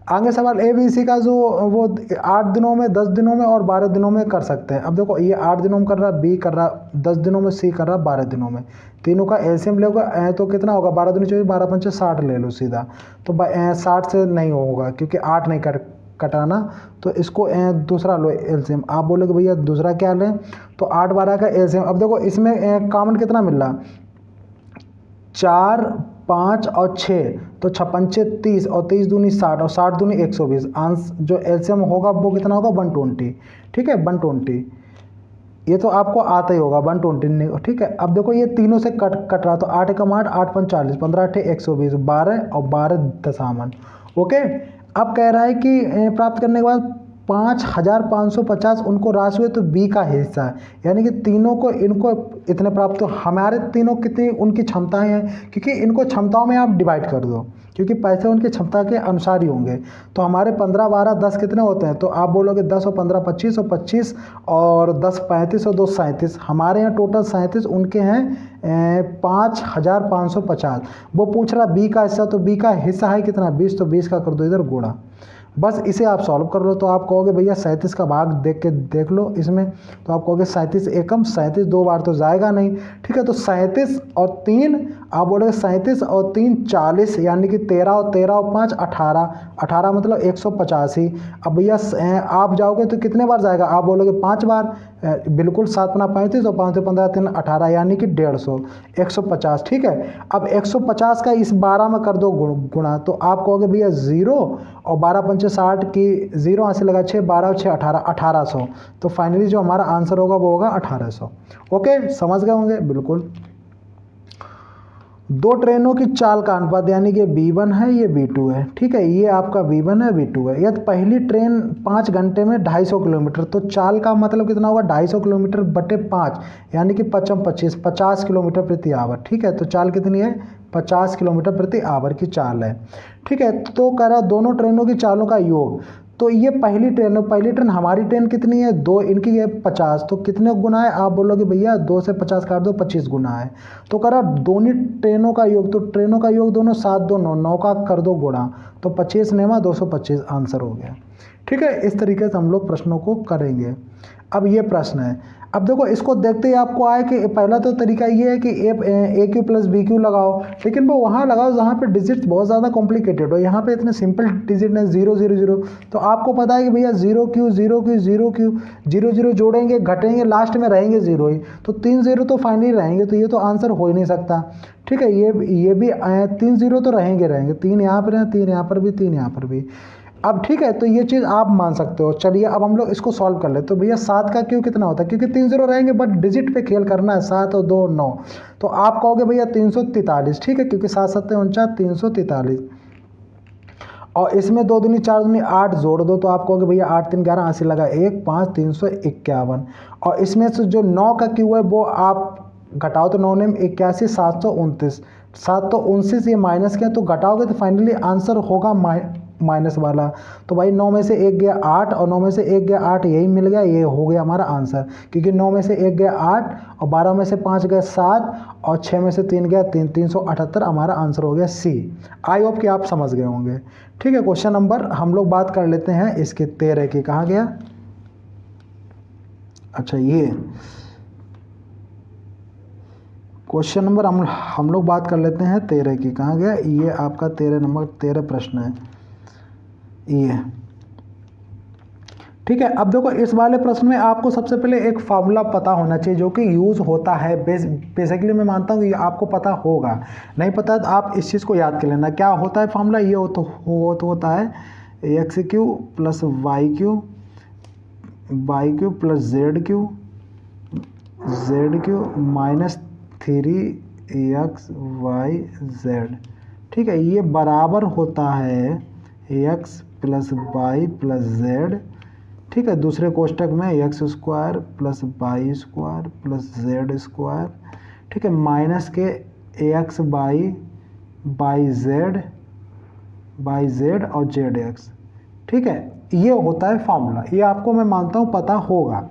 आगे सवाल ए बी सी का जो वो 8 दिनों में, 10 दिनों में और 12 दिनों में कर सकते हैं। अब देखो ये 8 दिनों में कर रहा, बी कर रहा 10 दिनों में, सी कर रहा 12 दिनों में। तीनों का एलसीएम लोगे तो कितना होगा? 12 दूनी 24, 12 पंचे 60 ले लो सीधा। तो 60 से नहीं होगा क्योंकि 8 नहीं कटाना, तो इसको दूसरा लो एलसीएम। आप बोलोगे भैया दूसरा क्या लें? तो 8 12 का एलसीएम। अब देखो इसमें कॉमन कितना मिल रहा? 4, 5 और 6, तो 6 पंचे 30 और 30 दूनी 60 और 60 दूनी 120। आंसर जो एलसीएम होगा वो कितना होगा? 120, ठीक है 120। ये तो आपको आता ही होगा 120, ठीक है। अब देखो ये तीनों से कट रहा, तो 8 एकम 8, 8 पंच 40, 15 8 120, 12 और 12 दशामन। ओके। अब कह रहा है कि प्राप्त करने के बाद 5550 उनको राशि हुए तो बी का हिस्सा है, यानी कि तीनों को इनको इतने प्राप्त, तो हमारे तीनों कितनी उनकी क्षमताएं हैं, क्योंकि इनको क्षमताओं में आप डिवाइड कर दो, क्योंकि पैसे उनकी क्षमता के अनुसार ही होंगे। तो हमारे 15 12 10 कितने होते हैं, तो आप बोलोगे 10 और 15 25 और 25 और 10 35 और 2 37, हमारे यहाँ टोटल 37, उनके हैं 5550। वो पूछ रहा बी का हिस्सा, तो बी का हिस्सा है कितना 20, तो 20 का कर दो इधर गुणा। बस इसे आप सॉल्व कर लो, तो आप कहोगे भैया 37 का भाग देख लो इसमें, तो आप कहोगे 37 एकम, 37 दो बार तो जाएगा नहीं, ठीक है। तो 37 और 3 आप बोलोगे 37 और 3 40, यानी कि 13 और 13 और 5 18, 18 मतलब 185। अब भैया आप जाओगे तो कितने बार जाएगा, आप बोलोगे 5 बार, बिल्कुल 7 × 35 और 5 से 15 3 18, यानी कि 150, 150, ठीक है। अब 150 का इस 12 में कर दो गुणा, तो आप कहोगे भैया 0 और 12 × 5 = 60 की 0 यहाँ से लगा 6, 12 और 6 18, 1800। तो फाइनली जो हमारा आंसर होगा वो होगा 1800। ओके, समझ गए होंगे बिल्कुल। दो ट्रेनों की चाल का अनुपात, यानी कि B1 है ये B2 है, ठीक है। ये आपका B1 है B2 है। यदि पहली ट्रेन 5 घंटे में 250 किलोमीटर, तो चाल का मतलब कितना होगा 250 किलोमीटर बटे 5, यानी कि 5 25 50 किलोमीटर प्रति आवर, ठीक है। तो चाल कितनी है 50 किलोमीटर प्रति आवर की चाल है, ठीक है। तो कह रहा दोनों ट्रेनों की चालों का योग, तो ये पहली ट्रेन हमारी ट्रेन कितनी है 2, इनकी है 50, तो कितने गुना है, आप बोलोगे भैया 2 से 50 काट दो 25 गुना है। तो कह रहा दोनों ट्रेनों का योग, तो ट्रेनों का योग दोनों 7 2 9, 9 का कर दो गुणा, तो 25 नेमा 225 आंसर हो गया, ठीक है। इस तरीके से हम लोग प्रश्नों को करेंगे। अब ये प्रश्न है, अब देखो इसको देखते ही आपको आए कि पहला तो तरीका ये है कि ए क्यू प्लस बी क्यू लगाओ, लेकिन वो वहाँ लगाओ जहाँ पे डिजिट्स बहुत ज़्यादा कॉम्प्लिकेटेड हो। यहाँ पे इतने सिंपल डिजिट है 0 0 0, तो आपको पता है कि भैया 0 क्यू 0 क्यू 0 क्यू 0 0 जोड़ेंगे घटेंगे लास्ट में रहेंगे 0 ही, तो 3 0 तो फाइनली रहेंगे, तो ये तो आंसर हो ही नहीं सकता, ठीक है। ये भी 3 0 तो रहेंगे, 3 यहाँ पर हैं, 3 यहाँ पर भी, 3 यहाँ पर भी। अब ठीक है, तो ये चीज़ आप मान सकते हो। चलिए अब हम लोग इसको सॉल्व कर ले। तो भैया 7 का क्यों कितना होता है, क्योंकि 3 0 रहेंगे बट डिजिट पे खेल करना है, 7 और 2 9, तो आप कहोगे भैया 343, ठीक है, क्योंकि 7 7 49 343, और इसमें 2 दूनी 4 दूनी 8 जोड़ दो, तो आप कहोगे भैया 8 3 11 80 लगा 1 5 351, और इसमें से जो 9 का क्यू है वो आप घटाओ, तो 9 ने 81 729, 729 ये माइनस किया तो घटाओगे तो फाइनली आंसर होगा माइनस वाला। तो भाई 9 में से 1 गया 8 और 9 में से 1 गया 8, यही मिल गया, ये हो गया हमारा आंसर, क्योंकि 9 में से 1 गया 8 और 12 में से 5 गया 7 और 6 में से 3 गया 3, 378 हमारा आंसर हो गया सी। आई होप कि आप समझ गए होंगे, ठीक है। क्वेश्चन नंबर हम लोग बात कर लेते हैं इसके 13 की, कहाँ गया, अच्छा ये क्वेश्चन नंबर हम लोग बात कर लेते हैं 13 की, कहाँ गया, ये आपका 13 प्रश्न है ये, ठीक है। अब देखो इस वाले प्रश्न में आपको सबसे पहले एक फार्मूला पता होना चाहिए जो कि यूज़ होता है, बेसिकली मैं मानता हूँ कि आपको पता होगा, नहीं पता तो आप इस चीज़ को याद कर लेना। क्या होता है फार्मूला, ये होता है X cube plus Y cube plus Z cube minus 3xy/z, ठीक है। ये बराबर होता है x plus Y plus Z, ठीक है। दूसरे कोष्टक में x² plus Y square plus Z square, ठीक है, माइनस के ax बाई जेड और zx, ठीक है। ये होता है फार्मूला, ये आपको मैं मानता हूँ पता होगा,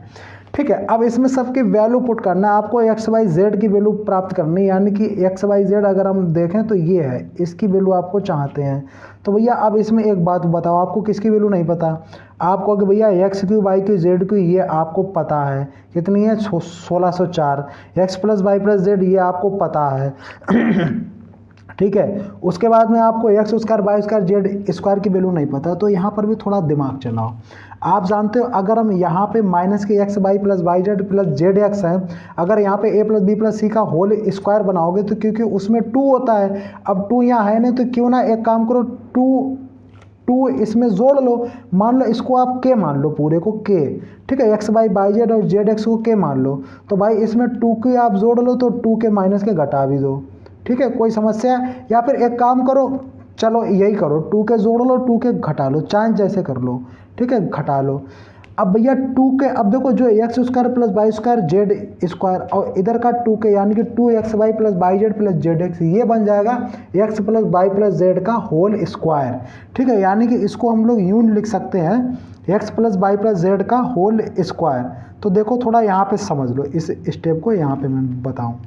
ठीक है। अब इसमें सबकी वैल्यू पुट करना है, आपको एक्स वाई जेड की वैल्यू प्राप्त करनी है, यानी कि एक्स वाई जेड अगर हम देखें तो ये है, इसकी वैल्यू आपको चाहते हैं। तो भैया अब इसमें एक बात बताओ, आपको किसकी वैल्यू नहीं पता, आप कहोगे भैया X cube Y cube Z cube ये आपको पता है कितनी है 1604, X plus Y plus Z ये आपको पता है ठीक है। उसके बाद में आपको X square Y square Z square की वैल्यू नहीं पता, तो यहाँ पर भी थोड़ा दिमाग चलाओ। आप जानते हो अगर हम यहाँ पे माइनस के X Y plus Y Z plus Z X है, अगर यहाँ पे A plus B plus C का होल स्क्वायर बनाओगे तो क्योंकि उसमें 2 होता है, अब 2 यहाँ है नहीं तो क्यों ना एक काम करो 2 इसमें जोड़ लो, मान लो इसको आप के मान लो, पूरे को के, ठीक है, एक्स वाई बाई जेड और जेड एक्स को के मान लो, तो भाई इसमें 2 के आप जोड़ लो तो 2 के माइनस के घटा भी दो, ठीक है, कोई समस्या। या फिर एक काम करो चलो यही करो, 2 के जोड़ लो, 2 के घटा लो, चाहे जैसे कर लो, ठीक है, घटा लो। अब भैया 2 के, अब देखो जो X square plus Y square Z square और इधर का 2 के यानी कि 2xy plus Y Z plus Z X, ये बन जाएगा X plus Y plus Z का होल स्क्वायर, ठीक है। यानी कि इसको हम लोग यूं लिख सकते हैं X plus Y plus Z का होल स्क्वायर। तो देखो थोड़ा यहाँ पे समझ लो इस स्टेप को, यहाँ पे मैं बताऊँ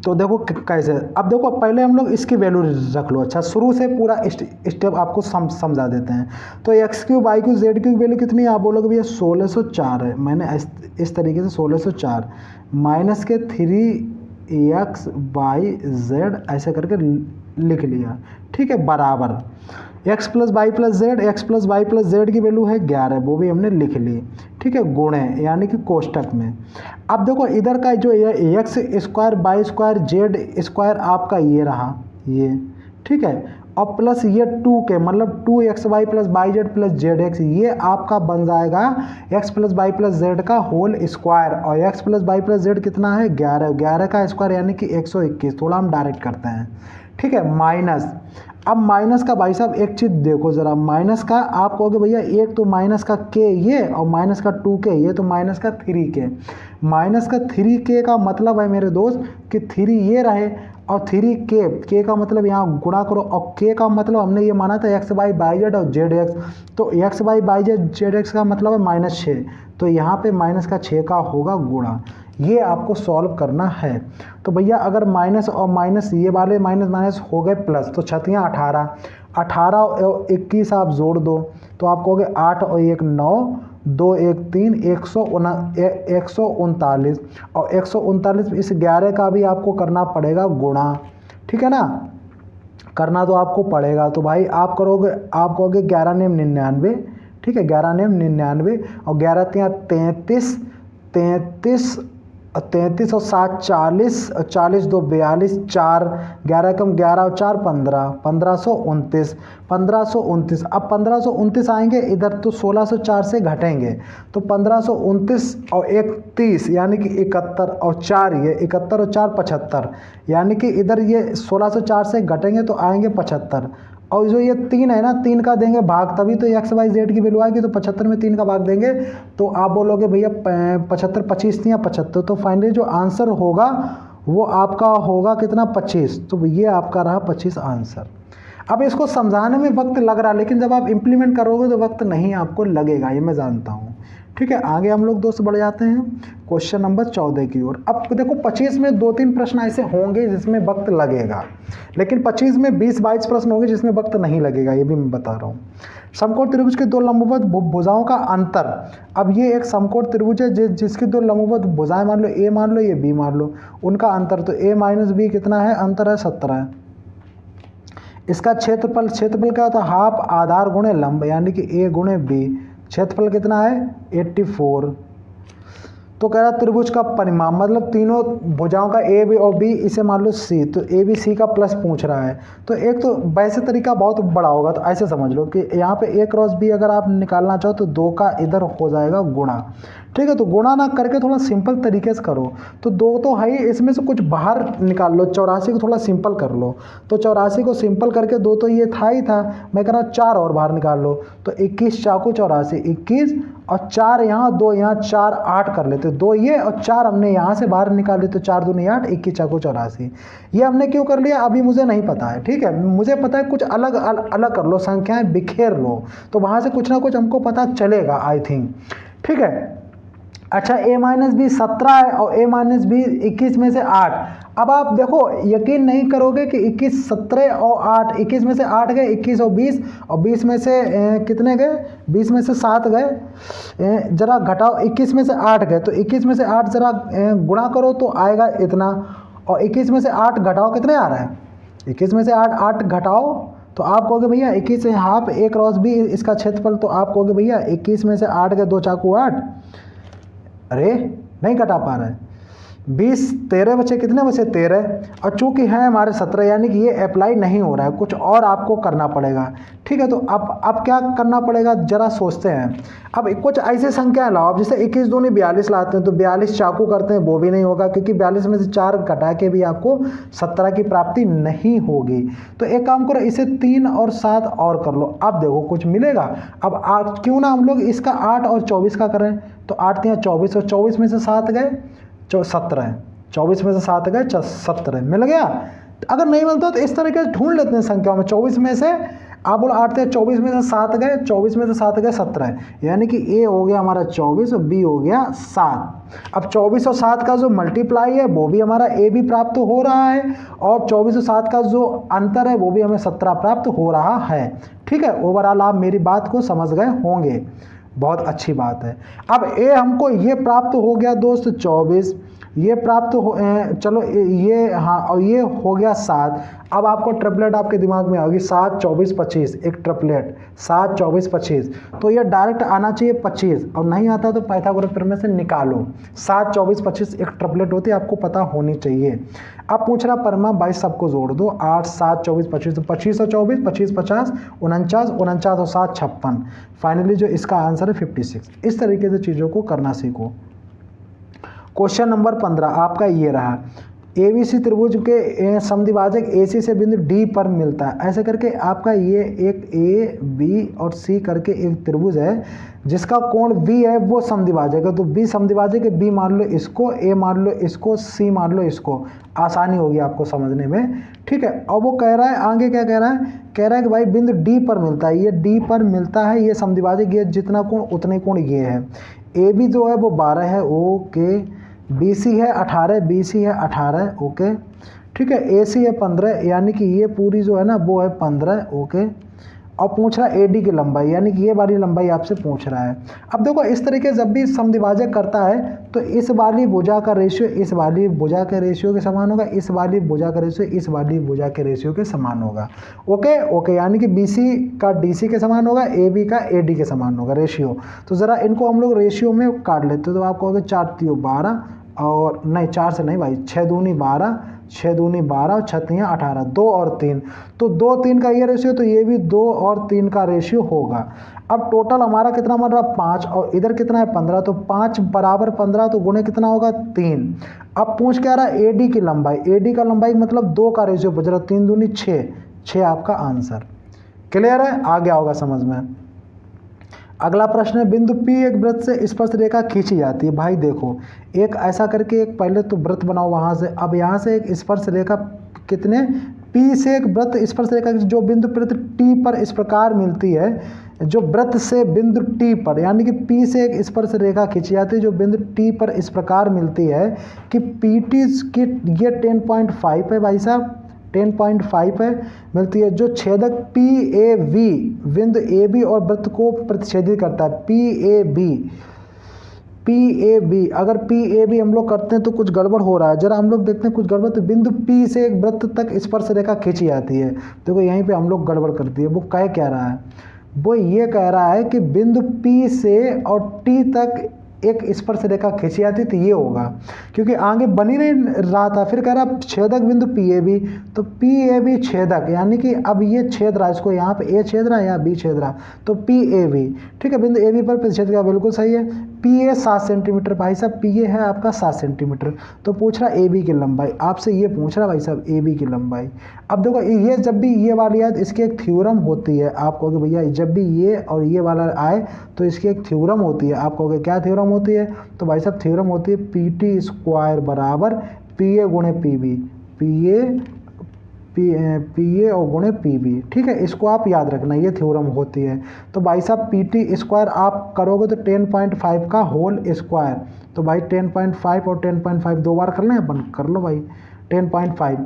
तो देखो कैसे। अब देखो पहले हम लोग इसकी वैल्यू रख लो, अच्छा शुरू से पूरा स्टेप आपको समझा देते हैं। तो X cube Y cube Z की वैल्यू कितनी है, आप बोलोगे भैया 1604 है। मैंने इस तरीके से 1604 माइनस के 3x वाई जेड ऐसे करके लिख लिया, ठीक है, बराबर X plus Y plus Z, X plus Y plus Z की वैल्यू है 11, वो भी हमने लिख ली, ठीक है, गुणे यानी कि कोष्टक में। अब देखो इधर का जो X square Y square Z square आपका ये रहा, ये ठीक है, और प्लस ये 2 के मतलब 2xy plus Y Z plus Z X, ये आपका बन जाएगा X plus Y plus Z का होल स्क्वायर। और X plus Y plus Z कितना है 11, 11 का स्क्वायर यानी कि 121। थोड़ा हम डायरेक्ट करते हैं, ठीक है, माइनस। अब माइनस का भाई साहब एक चीज़ देखो ज़रा, माइनस का आप कहोगे भैया एक तो माइनस का के ये और माइनस का 2 के ये, तो माइनस का 3 के। माइनस का 3 के का मतलब है मेरे दोस्त कि 3 ये रहे और 3 के का मतलब यहाँ गुणा करो, और के का मतलब हमने ये माना था एक्स वाई बाई जेड और जेड एक्स, तो X Y by Z Z X का मतलब है -6, तो यहाँ पे माइनस का 6 का होगा गुणा। ये आपको सॉल्व करना है। तो भैया अगर माइनस और माइनस ये वाले माइनस माइनस हो गए प्लस, तो छतियाँ 18, 18 और 21 आप जोड़ दो तो आप कहोगे 8 और 1 9, 2 1 3, 139, और 139 इस 11 का भी आपको करना पड़ेगा गुणा, ठीक है ना, करना तो आपको पड़ेगा। तो भाई आप कहोगे 11 नेम 99, ठीक है, 11 नेम 99 और 11 तियाँ 33, 33 और 7 40, 40 2 42, 4 11 कम 11 और 4 15, 1529, 1529। अब 1529 आएंगे इधर तो 1604 से घटेंगे, तो 1529 और 1 30 यानी कि 71 और 4 ये 71 और 4 75, यानी कि इधर ये 1604 से घटेंगे तो आएंगे 75, और जो ये 3 है ना 3 का देंगे भाग, तभी तो एक्स वाई जेड की वैल्यू आएगी। तो 75 में 3 का भाग देंगे तो आप बोलोगे भैया 75 25 या 75, तो फाइनली जो आंसर होगा वो आपका होगा कितना 25। तो ये आपका रहा 25 आंसर। अब इसको समझाने में वक्त लग रहा है, लेकिन जब आप इम्प्लीमेंट करोगे तो वक्त नहीं आपको लगेगा, ये मैं जानता हूँ, ठीक है। आगे हम लोग दोस्त बढ़ जाते हैं क्वेश्चन नंबर 14 की ओर। अब देखो 25 में 2-3 प्रश्न ऐसे होंगे जिसमें वक्त लगेगा, लेकिन 25 में 20-22 प्रश्न होंगे जिसमें वक्त नहीं लगेगा, ये भी मैं बता रहा हूँ। समकोण त्रिभुज के 2 लंबवत भुजाओं का अंतर। अब ये एक समकोण त्रिभुज है जिसकी 2 लंबवत भुजाएं मान लो, ए मान लो ये बी मान लो, उनका अंतर तो a माइनस बी कितना है, अंतर है 17। इसका क्षेत्रफल क्या होता है, हाफ आधार गुणे लंब यानी कि a गुणे b, क्षेत्रफल कितना है 84। तो कह रहा त्रिभुज का परिमाण मतलब तीनों भुजाओं का ए बी और बी, इसे मान लो सी, तो ए बी सी का प्लस पूछ रहा है। तो एक तो वैसे तरीका बहुत बड़ा होगा, तो ऐसे समझ लो कि यहाँ पे ए क्रॉस बी अगर आप निकालना चाहो तो 2 का इधर हो जाएगा गुणा, ठीक है। तो गुणा ना करके थोड़ा सिंपल तरीके से करो, तो 2 तो है ही, इसमें से कुछ बाहर निकाल लो, 84 को थोड़ा सिंपल कर लो। तो 84 को सिंपल करके 2 तो ये था ही था, मैं कह रहा हूँ 4 और बाहर निकाल लो, तो 21 चाकू 84, 21 और 4 यहाँ 2 यहाँ 4 8 कर लेते, 2 ये और 4 हमने यहाँ से बाहर निकाल लेते, 4 दूनी 8, 21 चाकू 84। ये हमने क्यों कर लिया अभी मुझे नहीं पता है, ठीक है, मुझे पता है कुछ अलग कर लो, संख्याएं बिखेर लो, तो वहाँ से कुछ ना कुछ हमको पता चलेगा आई थिंक, ठीक है। अच्छा a माइनस बी 17 है और a माइनस बी 21 में से 8। अब आप देखो यकीन नहीं करोगे कि 21 17 और 8, 21 में से 8 गए, 21 और 20, और 20 में से कितने गए, 20 में से 7 गए, जरा घटाओ, 21 में से 8 गए, तो 21 में से 8 जरा गुणा करो तो आएगा इतना, और 21 में से 8 घटाओ कितने आ रहा है, 21 में से 8 घटाओ तो आप कहोगे भैया 21 से हाफ a क्रॉस बी इसका क्षेत्रफल, तो आप कहोगे भैया 21 में से 8 गए 2 चाकू 8, अरे नहीं घटा पा रहा है, 20 13 बचे, कितने बचे 13, और चूंकि है हमारे 17 यानी कि ये अप्लाई नहीं हो रहा है, कुछ और आपको करना पड़ेगा। ठीक है, तो अब क्या करना पड़ेगा जरा सोचते हैं। अब कुछ ऐसे संख्या लाओ, अब जैसे 21 दूनी 42 लाते हैं तो 42 चाकू करते हैं, वो भी नहीं होगा क्योंकि 42 में से 4 घटा के भी आपको 17 की प्राप्ति नहीं होगी। तो एक काम करो, इसे 3 और 7 और कर लो, अब देखो कुछ मिलेगा। अब क्यों ना हम लोग इसका 8 और 24 का करें, तो 8 3 24 और 24 में से 7 गए 17, 24 में से 7 गए 17, मिल गया। अगर नहीं मिलता तो इस तरीके से ढूंढ लेते हैं संख्याओं में। 24 में से आप बोलो 8 थे, 24 में से 7 गए, 24 में से 7 गए 17, यानी कि ए हो गया हमारा 24 और बी हो गया 7। अब 24 और 7 का जो मल्टीप्लाई है वो भी हमारा ए भी प्राप्त हो रहा है, और 24 और 7 का जो अंतर है वो भी हमें 17 प्राप्त हो रहा है। ठीक है, ओवरऑल आप मेरी बात को समझ गए होंगे, बहुत अच्छी बात है। अब ए हमको ये प्राप्त हो गया दोस्त 24, ये प्राप्त हो चलो ये हाँ, और ये हो गया 7। अब आपको ट्रिपलेट आपके दिमाग में आएगी 7 24 25, एक ट्रिपलेट 7 24 25, तो ये डायरेक्ट आना चाहिए 25, और नहीं आता तो पाइथागोरस थ्योरम में से निकालो। 7 24 25 एक ट्रिपलेट होती है, आपको पता होनी चाहिए। अब पूछ रहा परमा 22 सबको जोड़ दो, 8 7 24 25, तो 25 और 24 25 50 49 49 और 7 56, फाइनली जो इसका आंसर है 56। इस तरीके से चीज़ों को करना सीखो। क्वेश्चन नंबर 15 आपका ये रहा, एबीसी त्रिभुज के समद्विभाजक एसी से बिंदु डी पर मिलता है। ऐसे करके आपका ये एक ए बी और सी करके एक त्रिभुज है जिसका कोण बी है, वो समद्विभाजक है। तो बी समद्विभाजक है, बी मान लो इसको, ए मान लो इसको, सी मान लो इसको, आसानी होगी आपको समझने में। ठीक है, और वो कह रहा है आगे क्या कह रहा है, कह रहा है कि भाई बिंदु डी पर मिलता है, ये डी पर मिलता है, ये समद्विभाजक, ये जितना कोण उतने कोण ये है। ए बी जो है वो 12 है, ओके, BC है 18, BC है 18, ओके, ठीक है, AC है 15, यानी कि ये पूरी जो है ना वो है 15, ओके, और पूछ रहा है AD की लंबाई, यानी कि ये वाली लंबाई आपसे पूछ रहा है। अब देखो इस तरीके से जब भी समद्विभाजक करता है तो इस वाली भुजा का रेशियो इस वाली भुजा के रेशियो के समान होगा, इस वाली भुजा का रेशियो इस वाली भुजा के रेशियो के समान होगा। ओके ओके, यानी कि BC का DC के समान होगा, AB का AD के समान होगा रेशियो। तो ज़रा इनको हम लोग रेशियो में काट लेते तो आप कहोगे 4 3 12, और नहीं 4 से नहीं भाई, 6 दूनी 12, 6 दूनी 12 और 6 3 18, 2 और 3, तो 2 3 का ये रेशियो, तो ये भी 2 और 3 का रेशियो होगा। अब टोटल हमारा कितना बन रहा 5, और इधर कितना है 15, तो 5 बराबर 15, तो गुणे कितना होगा 3। अब पूछ क्या रहा है AD की लंबाई, AD का लंबाई मतलब 2 का रेशियो बच रहा, 3 दूनी 6, 6 आपका आंसर। क्लियर है, आ गया होगा समझ में। अगला प्रश्न है, बिंदु P एक वृत्त से स्पर्श रेखा खींची जाती है। भाई देखो एक ऐसा करके एक पहले तो वृत्त बनाओ वहाँ से, अब यहाँ से एक स्पर्श रेखा कितने P से एक वृत्त स्पर्श रेखा जो बिंदु वृत्त T पर इस प्रकार मिलती है, जो वृत्त से बिंदु T पर यानी कि P से एक स्पर्श रेखा खींची जाती है जो बिंदु T पर इस प्रकार मिलती है कि PT की ये 10.5 है भाई साहब, 10.5 है, मिलती है, जो छेदक PAV बिंदु AB और वृत्त को प्रतिच्छेदित करता है। PAB अगर PAB हम लोग करते हैं तो कुछ गड़बड़ हो रहा है, जरा हम लोग देखते हैं कुछ गड़बड़। तो बिंदु P से एक वृत्त तक स्पर्श रेखा खींची जाती है, देखो यहीं पे हम लोग गड़बड़ करती है। वो कह क्या रहा है, वो ये कह रहा है कि बिंदु P से और T तक एक स्पर्श रेखा खींची जाती तो ये होगा, क्योंकि आगे बन ही नहीं रहा था। फिर कह रहा छेदक बिंदु PAB, तो PAB छेदक यानी कि अब ये छेद रहा, इसको यहाँ पे A छेद रहा है, यहाँ B छेद रहा, तो PAB, ठीक है, बिंदु AB पर प्रतिच्छेद का बिल्कुल सही है। PA 7 सेंटीमीटर, भाई साहब PA है आपका 7 सेंटीमीटर। तो पूछ रहा AB की लंबाई, आपसे ये पूछ रहा भाई साहब AB की लंबाई। अब देखो ये जब भी ये वाली आए तो इसकी एक थ्योरम होती है, आप कहोगे भैया जब भी ये और ये वाला आए तो इसकी एक थ्योरम होती है, आप कहोगे क्या थ्योरम होती है, तो भाई साहब थ्योरम होती है PT स्क्वायर बराबर PA गुणे PB, PA और गुणे PB, ठीक है, इसको आप याद रखना, ये थ्योरम होती है। तो भाई साहब PT स्क्वायर आप करोगे तो 10.5 का होल स्क्वायर, तो भाई 10.5 और 10.5 दो बार कर लें अपन, कर लो भाई 10.5।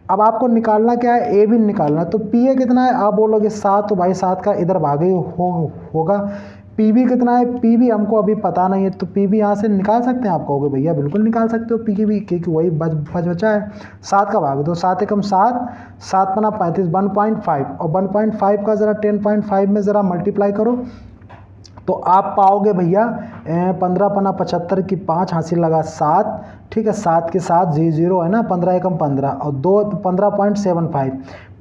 अब आपको निकालना क्या है, ए भी निकालना, तो PA कितना है, आप बोलोगे 7, तो भाई 7 का इधर भागे होगा। PB कितना है, PB हमको अभी पता नहीं है, तो PB यहाँ से निकाल सकते हैं, आप कहोगे भैया बिल्कुल निकाल सकते हो PB, क्योंकि वही बचा है। 7 का भाग दो, 7 एकम 7, 7 पना 35, 1.5, और 1.5 का ज़रा 10.5 में ज़रा मल्टीप्लाई करो, तो आप पाओगे भैया 15 पना 75 की 5 हासिल लगा 7, ठीक है, 7 के साथ 0 है ना, 15 एकम 15 और 2 15.75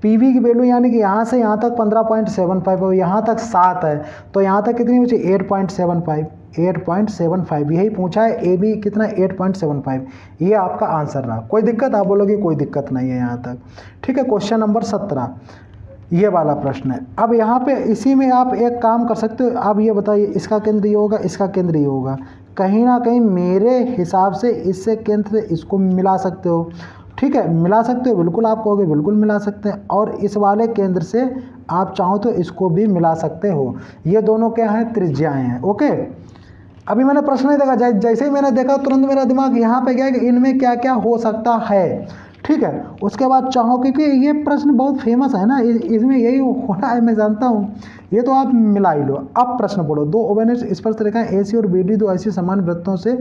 पीवी की वैल्यू, यानी कि यहाँ से यहाँ तक 15.75 और यहाँ तक 7 है, तो यहाँ तक कितनी बची 8.75 यही पूछा है। ए बी कितना 8.75, ये आपका आंसर रहा। कोई दिक्कत, आप बोलोगे कोई दिक्कत नहीं है यहाँ तक, ठीक है। क्वेश्चन नंबर 17 ये वाला प्रश्न है। अब यहाँ पे इसी में आप एक काम कर सकते हो, आप ये बताइए इसका केंद्र ये होगा, इसका केंद्र ये होगा, कहीं ना कहीं मेरे हिसाब से इससे केंद्र से इसको मिला सकते हो, ठीक है, मिला सकते हो, बिल्कुल आप कहोगे बिल्कुल मिला सकते हैं। और इस वाले केंद्र से आप चाहो तो इसको भी मिला सकते हो। ये दोनों क्या हैं, त्रिज्याएं हैं, ओके। अभी मैंने प्रश्न नहीं देखा, जैसे ही मैंने देखा तुरंत मेरा दिमाग यहाँ पे गया कि इनमें क्या क्या हो सकता है, ठीक है। उसके बाद चाहो, क्योंकि ये प्रश्न बहुत फेमस है ना, इसमें यही होना है, मैं जानता हूँ, ये तो आप मिला ही लो। अब प्रश्न बोलो, दो ओवेनर स्पर्श रेखाएं ए सी और बी डी दो ऐसी समान वृत्तों से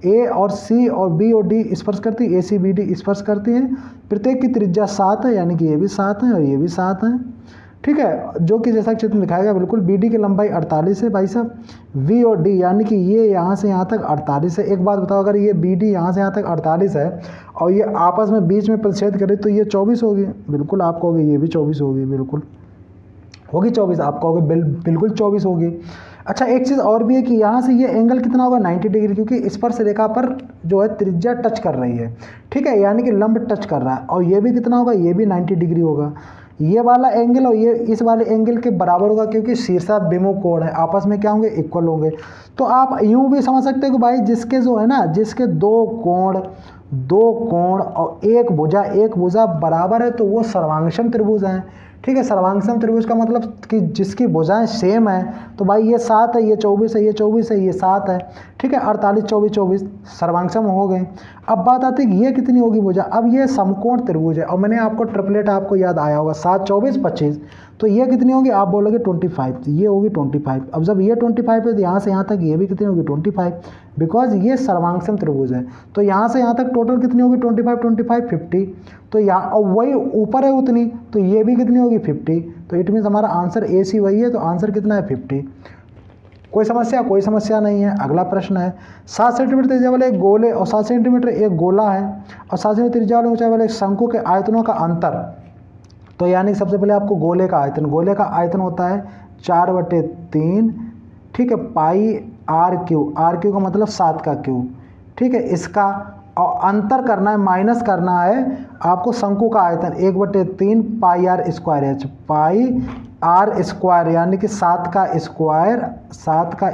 ए और सी और बी और डी स्पर्श करती है, ए सी बी डी स्पर्श करती हैं, प्रत्येक की त्रिज्या 7 है, यानी कि ये भी 7 है और ये भी 7 है, ठीक है, जो कि जैसा चित्र में दिखाया गया बिल्कुल। बी डी की लंबाई 48 है भाई साहब, वी और डी यानी कि ये यहाँ से यहाँ तक 48 है। एक बात बताओ, अगर ये बी डी यहाँ से यहाँ तक 48 है और ये आपस में बीच में प्रतिच्छेद करे तो ये 24 होगी, बिल्कुल आप कहोगे ये भी 24 होगी, बिल्कुल होगी 24, आप कहोगे बिल्कुल 24 होगी। अच्छा, एक चीज़ और भी है कि यहाँ से ये एंगल कितना होगा 90 डिग्री, क्योंकि स्पर्श रेखा पर जो है त्रिज्या टच कर रही है, ठीक है, यानी कि लंब टच कर रहा है। और ये भी कितना होगा, ये भी 90 डिग्री होगा। ये वाला एंगल और ये इस वाले एंगल के बराबर होगा, क्योंकि शीर्षाभिमुख कोण है, आपस में क्या होंगे, इक्वल होंगे। तो आप यूँ भी समझ सकते हो कि भाई जिसके जो है ना, जिसके दो कोण और एक भुजा बराबर है तो वो सर्वांगसम त्रिभुज हैं, ठीक है। सर्वांगसम त्रिभुज का मतलब कि जिसकी भुजाएं सेम है, तो भाई ये 7 है, ये 24 है, ये 24 है, ये 7 है, ठीक है, 48 24 24 सर्वांगसम हो गए। अब बात आती है कि ये कितनी होगी भुजा। अब ये समकोण त्रिभुज है और मैंने आपको ट्रिपलेट आपको याद आया होगा 7 24 25, तो ये कितनी होगी, आप बोलोगे 25, तो ये होगी 25। अब जब ये 25 है तो यहाँ से यहाँ तक ये भी कितनी होगी 25, बिकॉज ये सर्वांगसम त्रिभुज है। तो यहाँ से यहाँ तक टोटल कितनी होगी 25 50, तो यहाँ और वही ऊपर है उतनी, तो ये भी कितनी होगी 50। तो इट मीन्स हमारा आंसर ए सी वही है, तो आंसर कितना है 50। कोई समस्या नहीं है। अगला प्रश्न है, 7 सेंटीमीटर त्रिज्या वाले एक गोले और 7 सेंटीमीटर एक गोला है और 7 सेंटीमीटर त्रिज्या वाले ऊंचाई वाले एक शंकु के आयतनों का अंतर। तो यानी सबसे पहले आपको गोले का आयतन होता है 4/3, ठीक है, पाई आर क्यू का मतलब 7 का क्यूब, ठीक है, इसका और अंतर करना है, माइनस करना है आपको शंकु का आयतन 1/3 pi r square h, pi r square यानी कि 7 का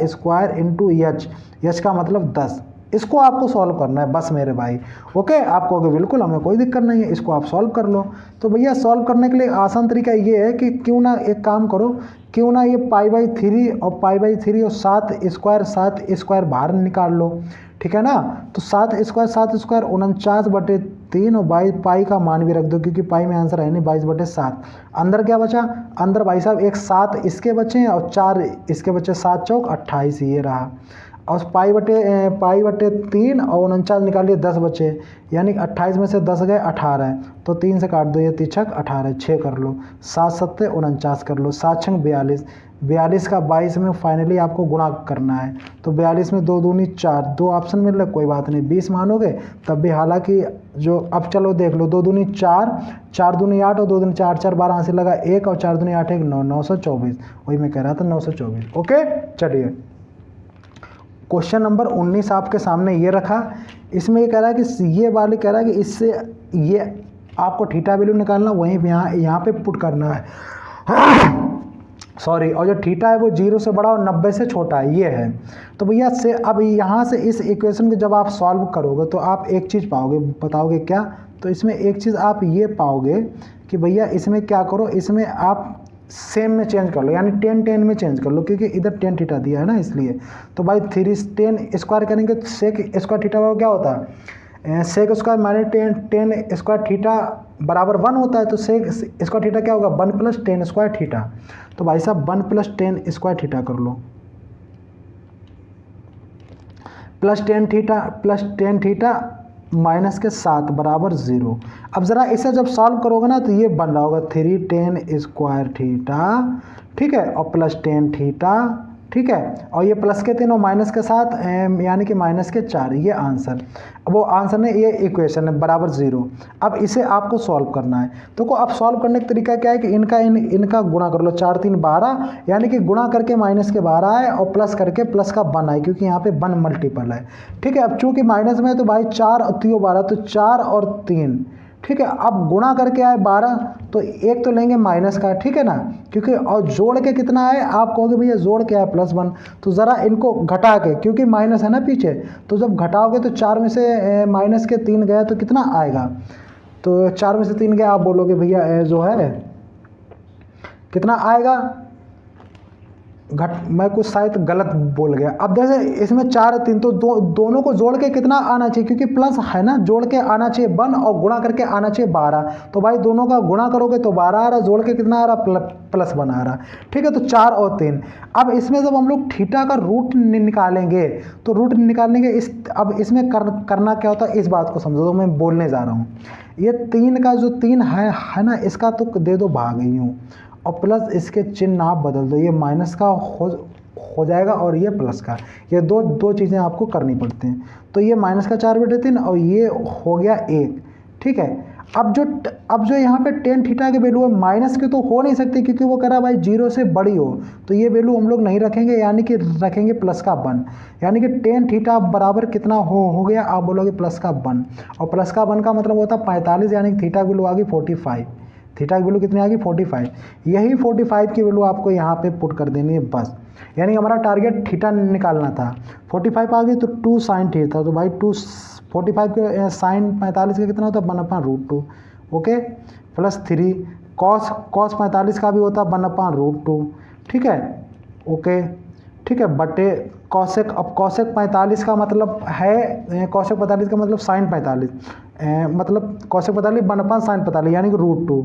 स्क्वायर इंटू एच का मतलब 10। इसको आपको सॉल्व करना है बस मेरे भाई, ओके। आप कहोगे बिल्कुल हमें कोई दिक्कत नहीं है, इसको आप सॉल्व कर लो। तो भैया सॉल्व करने के लिए आसान तरीका ये है कि क्यों ना एक काम करो, क्यों ना ये π/3 और π/3 और 7 स्क्वायर बाहर निकाल लो, ठीक है ना। तो 7 स्क्वायर 49/3 और पाई का मान भी रख दो, क्योंकि पाई में आंसर है नहीं 22/7। अंदर क्या बचा, अंदर भाई साहब एक 7 इसके बचे हैं और 4 इसके बचे, 7 चौक 28 ये रहा। और पाई/3 और 49 निकालिए 10 बचे, यानी 28 में से 10 गए 18 है, तो 3 से काट दो, ये 3 18 6 कर लो, 7 7 49 कर लो, 7 6 42 का 22 में फाइनली आपको गुणा करना है। तो 42 में 2 दूनी 4, 2 ऑप्शन मिल रहा है, कोई बात नहीं 20 मानोगे तब भी, हालांकि जो अब चलो देख लो, 2 दूनी 4, 4 दूनी 8 और 2 दूनी 4, 4 12 हासिल लगा 1 और 4 दूनी 8 1 9, 924, वही मैं कह रहा था 924, ओके। चलिए क्वेश्चन नंबर 19 आपके सामने ये रखा। इसमें ये कह रहा है कि ये वाले कह रहा है कि इससे ये आपको थीटा वैल्यू निकालना, वहीं यहाँ पे पुट करना है सॉरी, और जो थीटा है वो 0 से बड़ा और 90 से छोटा है, ये है। तो भैया से अब यहाँ से इस इक्वेशन को जब आप सॉल्व करोगे तो आप एक चीज़ पाओगे, बताओगे क्या। तो इसमें एक चीज़ आप ये पाओगे कि भैया इसमें क्या करो, इसमें आप सेम में चेंज कर लो, यानी 10 में चेंज कर लो, क्योंकि इधर 10 थीटा दिया है ना इसलिए। तो भाई 10 स्क्वायर करेंगे तो सेक स्क्वायर थीटा क्या होता है, sec square minus 10 square theta बराबर 1 होता है। तो सेक स्क्वायर थीटा क्या होगा 1 + 10 स्क्वायर थीटा। तो भाई साहब 1 + 10 स्क्वायर थीटा कर लो, +10 थीटा माइनस के 7 बराबर 0। अब ज़रा इसे जब सॉल्व करोगे ना तो ये बन रहा होगा 3 10 स्क्वायर थीटा, ठीक है, और +10 थीटा, ठीक है, और ये प्लस के 3 और माइनस के 7 यानी कि माइनस के 4, ये आंसर, वो आंसर ने ये इक्वेशन है बराबर 0। अब इसे आपको सॉल्व करना है। तो अब सॉल्व करने का तरीका क्या है कि इनका गुणा कर लो, 4 3 12, यानी कि गुणा करके माइनस के 12 आए और प्लस करके प्लस का 1 आए, क्योंकि यहाँ पे 1 मल्टीपल है। ठीक है, अब चूंकि माइनस में है तो भाई 4 और 3 12, तो 4 और 3, ठीक है। अब गुणा करके आए 12, तो एक तो लेंगे माइनस का, ठीक है ना, क्योंकि और जोड़ के कितना आए, आप कहोगे भैया जोड़ के आए +1, तो ज़रा इनको घटा के, क्योंकि माइनस है ना पीछे, तो जब घटाओगे तो 4 में से माइनस के 3 गया तो कितना आएगा, तो 4 में से 3 गया, आप बोलोगे भैया जो है कितना आएगा, मैं कुछ शायद गलत बोल गया। अब जैसे इसमें 4 3, तो दोनों को जोड़ के कितना आना चाहिए, क्योंकि प्लस है ना, जोड़ के आना चाहिए 1 और गुणा करके आना चाहिए 12, तो भाई दोनों का गुणा करोगे तो 12 आ रहा, जोड़ के कितना आ रहा, +1 आ रहा। ठीक है, तो 4 और 3। अब इसमें जब हम लोग थीटा का रूट निकालेंगे, तो रूट निकालने के अब इसमें करना क्या होता है, इस बात को समझो, तो मैं बोलने जा रहा हूँ। ये 3 का जो 3 है ना, इसका तो दे दो भाग ही हूँ, और प्लस इसके चिन्ह आप बदल दो, ये माइनस का हो जाएगा और ये प्लस का, ये दो चीज़ें आपको करनी पड़ती हैं। तो ये माइनस का 4/3 और ये हो गया 1। ठीक है, अब जो यहाँ पे tan थीटा की वैल्यू है, माइनस की तो हो नहीं सकती, क्योंकि वो कह रहा है भाई 0 से बड़ी हो, तो ये वैल्यू हम लोग नहीं रखेंगे, यानी कि रखेंगे प्लस का 1, यानी कि tan थीटा बराबर कितना हो गया, आप बोलोगे प्लस का 1, और प्लस का 1 का मतलब होता है 45, यानी कि थीटा की वैल्यू आ गई 45। थीटा की वैल्यू कितनी आ गई, 45। यही 45 की वैल्यू आपको यहाँ पे पुट कर देनी है बस, यानी हमारा टारगेट थीटा निकालना था। 45 आ गई तो 2 sin थीटा, तो भाई 45 के sin 45 का कितना होता है, 1/√2। ओके, प्लस 3 cos 45 का भी होता है 1/√2। ठीक है, ओके, ठीक है, बटे कॉसेक। अब कॉसेक 45 का मतलब है, कॉसेक 45 का मतलब sin 45, मतलब कॉसेक 45 1/sin 45, यानी कि √2,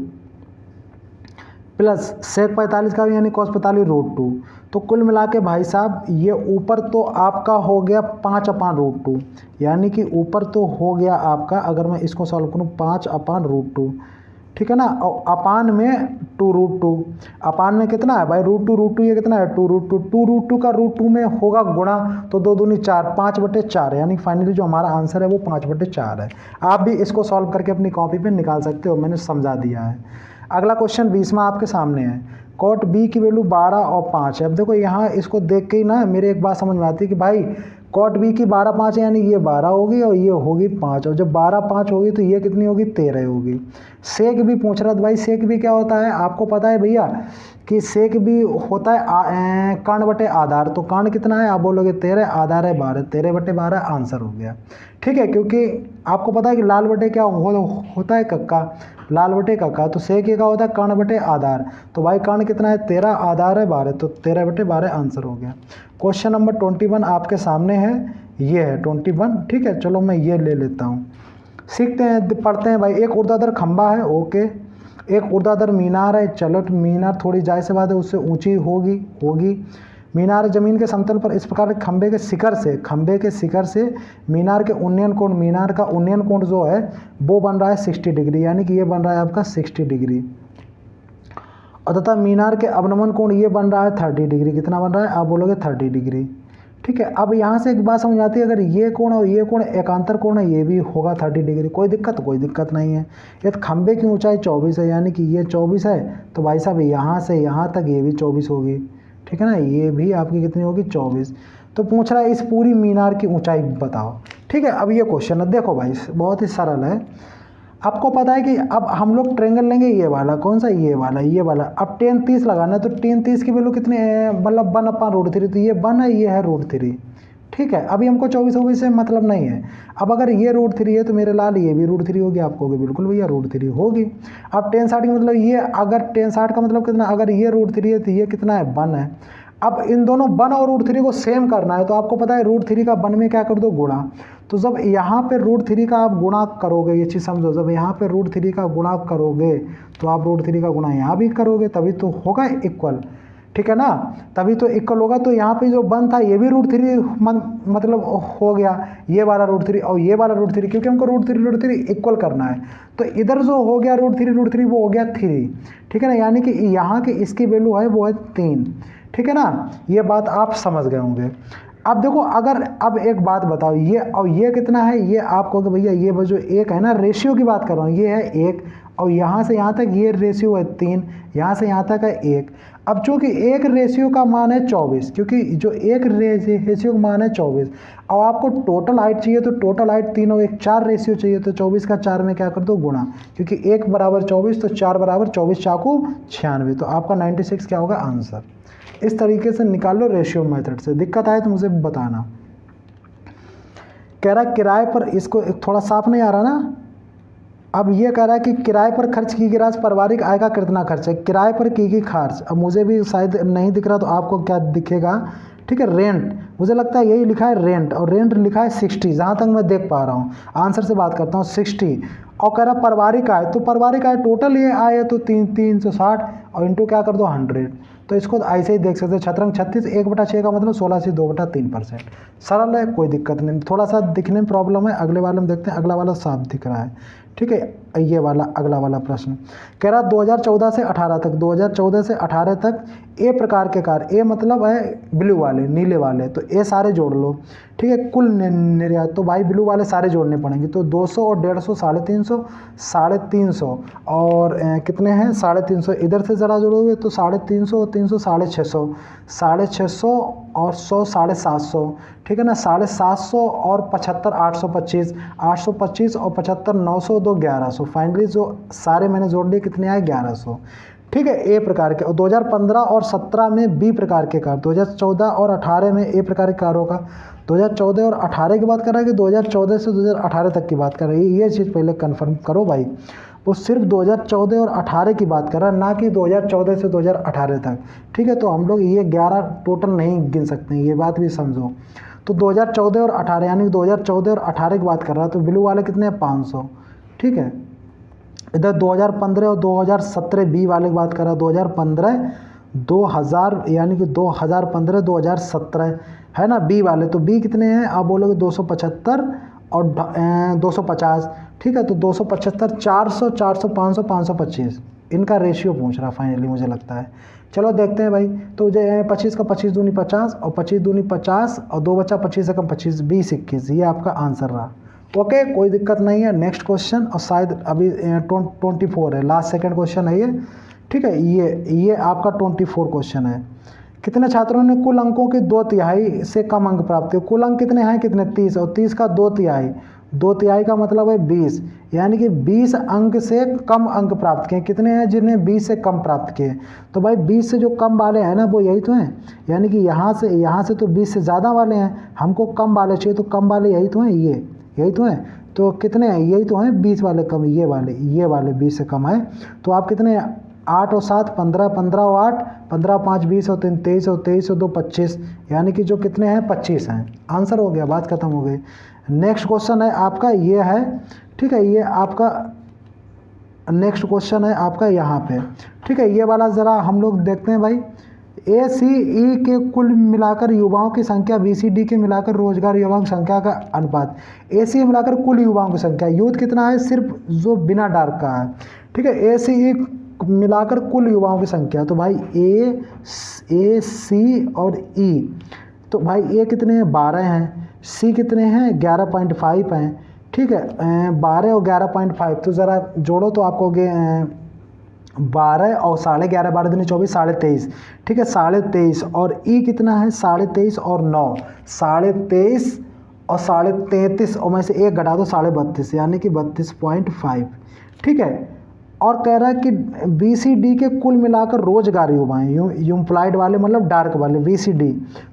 प्लस सेक 45 का भी, यानी cos 45 √2। तो कुल मिला के भाई साहब ये ऊपर तो आपका हो गया 5/√2, यानी कि ऊपर तो हो गया आपका, अगर मैं इसको सॉल्व करूँ 5/√2, ठीक है ना, और अपान में 2√2, अपान में कितना है भाई, √2, ये कितना है 2√2, 2√2 का √2 में होगा गुणा, तो 2 दूनी 4, 5/4, यानी फाइनली जो हमारा आंसर है वो 5/4 है। आप भी इसको सॉल्व करके अपनी कॉपी पे निकाल सकते हो, मैंने समझा दिया है। अगला क्वेश्चन 20वां आपके सामने है, कॉट बी की वैल्यू 12 और 5 है। अब देखो यहाँ इसको देख के ही ना मेरे एक बात समझ में आती है कि भाई कॉट बी की 12 5 है, यानी ये 12 होगी और ये होगी 5, और जब 12 5 होगी तो ये कितनी होगी, 13 होगी। सेक भी पूछ रहा था भाई, सेक भी क्या होता है, आपको पता है भैया कि सेक भी होता है कर्ण बटे आधार, तो कर्ण कितना है, आप बोलोगे 13, आधार है 12, 13/12 आंसर हो गया। ठीक है, क्योंकि आपको पता है कि लाल बटे क्या होता है, कक्का, लाल बटे कक्का, तो सेक क्या होता है, कर्ण बटे आधार, तो भाई कर्ण कितना है 13, आधार है 12, तो 13/12 आंसर हो गया। क्वेश्चन नंबर 21 आपके सामने है, ये है 21। ठीक है, चलो मैं ये ले लेता हूँ, सीखते हैं, पढ़ते हैं भाई। एक ऊर्ध्वाधर खंभा है, ओके, एक ऊर्ध्वाधर मीनार है, चलो मीनार थोड़ी जाहिर सी बात है उससे ऊंची होगी। मीनार जमीन के समतल पर इस प्रकार खंभे के शिखर से मीनार के उन्नयन कोण, मीनार का उन्नयन कोण जो है वो बन रहा है 60 डिग्री, यानी कि ये बन रहा है आपका 60 डिग्री, और तथा मीनार के अवनमन कोण ये बन रहा है 30 डिग्री। कितना बन रहा है, आप बोलोगे 30 डिग्री। ठीक है, अब यहाँ से एक बात समझ आती है, अगर ये कोण और ये कोण एकांतर कोण है, ये भी होगा 30 डिग्री, कोई दिक्कत नहीं है। यदि खंभे की ऊंचाई 24 है, यानी कि ये 24 है, तो भाई साहब यहाँ से यहाँ तक ये भी 24 होगी। ठीक है ना, ये भी आपकी कितनी होगी, 24। तो पूछ रहा है इस पूरी मीनार की ऊंचाई बताओ। ठीक है, अब ये क्वेश्चन है, देखो भाई बहुत ही सरल है। आपको पता है कि अब हम लोग ट्रेंगल लेंगे, ये वाला कौन सा, ये वाला। अब tan 30 लगाना है, तो tan 30 की वैल्यू कितनी है, मतलब 1/√3, तो ये 1 है, ये है √3। ठीक है, अभी हमको 24 से मतलब नहीं है। अब अगर ये √3 है तो मेरे लाल ये भी √3 होगी, आपको होगी बिल्कुल भैया √3 होगी। अब tan 60 का मतलब ये, अगर tan 60 का मतलब कितना, अगर ये √3 है तो ये कितना है, 1 है। अब इन दोनों 1 और √3 को सेम करना है, तो आपको पता है √3 का 1 में क्या कर दो, गुणा। तो जब यहाँ पे √3 का आप गुणा करोगे, ये चीज़ समझो, जब यहाँ पे √3 का गुणा करोगे तो आप √3 का गुणा यहाँ भी करोगे, तभी तो होगा इक्वल। ठीक है ना, तभी तो इक्वल होगा। तो यहाँ पे जो 1 था ये भी √3 मतलब हो गया, ये वाला √3 और ये वाला √3, क्योंकि हमको √3 इक्वल करना है। तो इधर जो हो गया √3 वो हो गया 3। ठीक है ना, यानी कि यहाँ की इसकी वैल्यू है वो है 3। ठीक है ना, ये बात आप समझ गए होंगे। अब देखो, अगर अब एक बात बताओ, ये और ये कितना है, ये आप कहोगे भैया ये जो एक है ना, रेशियो की बात कर रहा हूँ, ये है एक, और यहाँ से यहाँ तक ये रेशियो है 3, यहाँ से यहाँ तक है 1। अब चूंकि एक रेशियो का मान है 24, क्योंकि जो एक रेशियो का मान है 24, और आपको टोटल हाइट चाहिए, तो टोटल हाइट 3 और 1 4 रेशियो चाहिए, तो 24 का 4 में क्या कर दो गुणा, क्योंकि 1 बराबर 24 तो 4 बराबर 24 चाकू 96, तो आपका 96 क्या होगा आंसर। इस तरीके से निकाल लो रेशियो मेथड से। दिक्कत आए तो मुझे बताना। कह रहा है किराए पर, इसको थोड़ा साफ नहीं आ रहा ना। अब ये कह रहा है कि किराए पर खर्च की गई राशि पारिवारिक आय का कितना खर्च है, किराए पर की गई खर्च। अब मुझे भी शायद नहीं दिख रहा, तो आपको क्या दिखेगा, ठीक है, रेंट, मुझे लगता है यही लिखा है रेंट, और रेंट लिखा है 60, जहाँ तक मैं देख पा रहा हूँ। आंसर से बात करता हूँ 60। और कह रहा पारिवारिक आय, तो पारिवारिक आय टोटल ये आय है तो 360 और इंटू क्या कर दो 100, तो इसको ऐसे ही देख सकते हो। छतरंग 36 1/6 का मतलब 16 से 2/3%। सरल है, कोई दिक्कत नहीं। थोड़ा सा दिखने में प्रॉब्लम है, अगले वाले में देखते हैं। अगला वाला साफ दिख रहा है, ठीक है। ये वाला अगला वाला प्रश्न कह रहा 2014 से 18 तक, 2014 से 18 तक ए प्रकार के कार, ए मतलब है ब्लू वाले, नीले वाले, तो ए सारे जोड़ लो, ठीक है। कुल निर्यात, तो भाई ब्लू वाले सारे जोड़ने पड़ेंगे, तो 200 और 150 350, 350 और कितने हैं 350, इधर से ज़रा जोड़ोगे तो 350 और 300 650, 650 और 100 750, ठीक है ना। 750 और 75 825, 825 और 75 900 2 1100, फाइनली जो सारे मैंने जोड़ लिए कितने आए 1100, ठीक है। ए प्रकार के। और 2015 और 17 में बी प्रकार के कार, 2014 और 18 में ए प्रकार के कारों का। 2014 और 18 की बात कर रहा है कि 2014 से 2018 तक की बात कर रही है, ये चीज़ पहले कंफर्म करो भाई। वो सिर्फ 2014 और 18 की बात कर रहा है, ना कि 2014 से 2018 तक, ठीक है। तो हम लोग ये 11 टोटल नहीं गिन सकते, ये बात भी समझो। तो 2014 और 18 यानी कि 2014 और 18 की बात कर रहा है, तो ब्लू वाले कितने हैं 500, ठीक है। इधर 2015 और 2017 बी वाले की बात कर रहा है, 2015 2000 यानी कि 2015 2017 है ना बी वाले। तो बी कितने हैं आप बोलोगे 275 और 250, ठीक है। तो 275 400 400 500 525, इनका रेशियो पूछ रहा फाइनली मुझे लगता है। चलो देखते हैं भाई। तो 25 का 25 दूनी 50 और 25 दूनी 50 और 2 बचा 25 से कम 25 20 21, ये आपका आंसर रहा। ओके, कोई दिक्कत नहीं है। नेक्स्ट क्वेश्चन, और शायद अभी 24 है, लास्ट सेकंड क्वेश्चन है ये, ठीक है। ये आपका 24 क्वेश्चन है। कितने छात्रों ने कुल अंकों के 2/3 से कम अंक प्राप्त किए। कुल अंक कितने हैं, कितने 30, और 30 का 2/3, 2/3 का मतलब है 20, यानी कि 20 अंक से कम अंक प्राप्त किए। कितने हैं जिन्हें 20 से कम प्राप्त किए, तो भाई 20 से जो कम वाले हैं ना वो यही तो हैं, यानी कि यहाँ से तो 20 से ज़्यादा वाले हैं, हमको कम वाले चाहिए, तो कम वाले यही तो हैं, यही तो हैं। तो कितने हैं, यही तो हैं 20 वाले कम, ये वाले 20 से कम है। तो आप कितने 8 और 7 15, 15 और 8 15, 5 20 और 3 23 और 23 और 2 25, यानी कि जो कितने हैं 25 हैं। आंसर हो गया, बात खत्म हो गई। नेक्स्ट क्वेश्चन है आपका ये है, ठीक है। ये आपका नेक्स्ट क्वेश्चन है आपका यहाँ पे, ठीक है। ये वाला ज़रा हम लोग देखते हैं भाई। ACE के कुल मिलाकर युवाओं की संख्या, BCD के मिलाकर रोजगार युवाओं की संख्या का अनुपात। ACE मिलाकर कुल युवाओं की संख्या, यूथ कितना है सिर्फ जो बिना डार्क का है, ठीक है। ACE मिलाकर कुल युवाओं की संख्या, तो भाई A C और E, तो भाई A कितने हैं 12 हैं, C कितने हैं 11.5 हैं, ठीक है। 12 और 11.5, तो ज़रा जोड़ो तो आपको 12 और 11.5 12 दूनी 24 23.5, ठीक है 23.5, और E कितना है 23.5 और 9 23.5 और 33.5, और में से एक घटा दो 32.5, यानी कि 32.5, ठीक है। और कह रहा है कि BCD के कुल मिलाकर रोजगार युवाएं, एम्प्लॉयड वाले मतलब डार्क वाले BCD,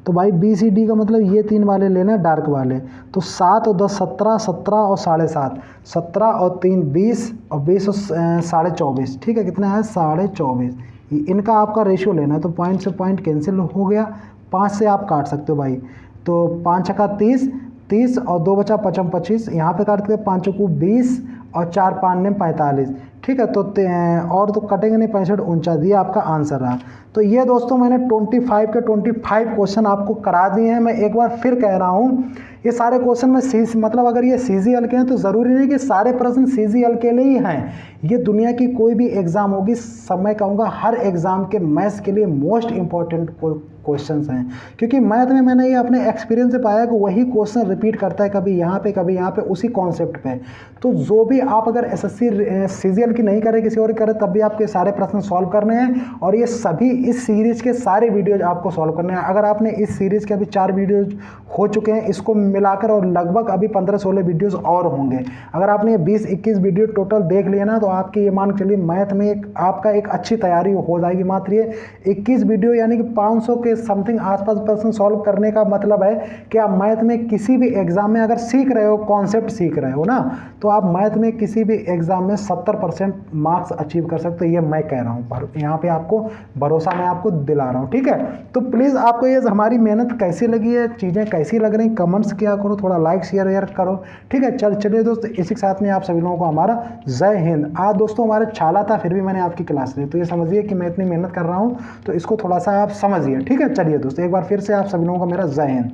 तो भाई BCD का मतलब ये 3 वाले लेना डार्क वाले, तो 7 और 10 17, 17 और 7.5, 17 और 3 20 और 20 और 24.5, ठीक है। कितना है 24.5, इनका आपका रेशियो लेना है। तो पॉइंट से पॉइंट कैंसिल हो गया, 5 से आप काट सकते हो भाई। तो 5 छक्का 30 और 2 बचा 55 25, यहाँ पे काटते हैं 5 को 20 और 4 5 ने 45, ठीक है। तो और तो कटेंगे नहीं, 65 49, ये आपका आंसर रहा। तो ये दोस्तों मैंने 25 के 25 क्वेश्चन आपको करा दिए हैं। मैं एक बार फिर कह रहा हूँ, ये सारे क्वेश्चन में मतलब अगर ये CGL के हैं तो ज़रूरी नहीं कि सारे प्रश्न CGL के लिए ही हैं। ये दुनिया की कोई भी एग्ज़ाम होगी, सब मैं कहूँगा हर एग्ज़ाम के मैथ्स के लिए मोस्ट इंपॉर्टेंट क्वेश्चंस हैं, क्योंकि मैथ में मैंने ये अपने एक्सपीरियंस से पाया कि वही क्वेश्चन रिपीट करता है, कभी यहाँ पे कभी यहाँ पे, उसी कॉन्सेप्ट पे। तो जो भी आप अगर SSC CGL की नहीं करें, किसी और की करें, तब भी आपके सारे प्रश्न सॉल्व करने हैं, और ये सभी इस सीरीज के सारे वीडियोज आपको सॉल्व करने हैं। अगर आपने इस सीरीज के अभी 4 वीडियोज हो चुके हैं इसको मिलाकर, और लगभग अभी 15-16 वीडियोज और होंगे। अगर आपने ये 20-21 वीडियो टोटल देख लिया ना, तो आपकी ये मान के चलिए मैथ में आपका एक अच्छी तैयारी हो जाएगी। मात्र ये 21 वीडियो यानी कि 500 के समथिंग आसपास प्रश्न सॉल्व करने का मतलब है कि आप मैथ में किसी भी एग्जाम में अगर सीख रहे हो, कॉन्सेप्ट सीख रहे हो ना, तो आप मैथ में किसी भी एग्जाम में 70% मार्क्स अचीव कर सकते हो। ये मैं कह रहा हूँ, पर यहाँ पे आपको भरोसा मैं आपको दिला रहा हूँ, ठीक है। तो प्लीज़ आपको ये हमारी मेहनत कैसी लगी है, चीज़ें कैसी लग रही, कमेंट्स किया करो, थोड़ा लाइक शेयर करो, ठीक है। चलिए दोस्तों, इसी के साथ में आप सभी लोगों को हमारा जय हिंद। आज दोस्तों हमारे छाला था, फिर भी मैंने आपकी क्लास ली, तो ये समझिए कि मैं इतनी मेहनत कर रहा हूँ, तो इसको थोड़ा सा आप समझिए, ठीक है। चलिए दोस्तों, एक बार फिर से आप सभी लोगों को मेरा जय हिंद।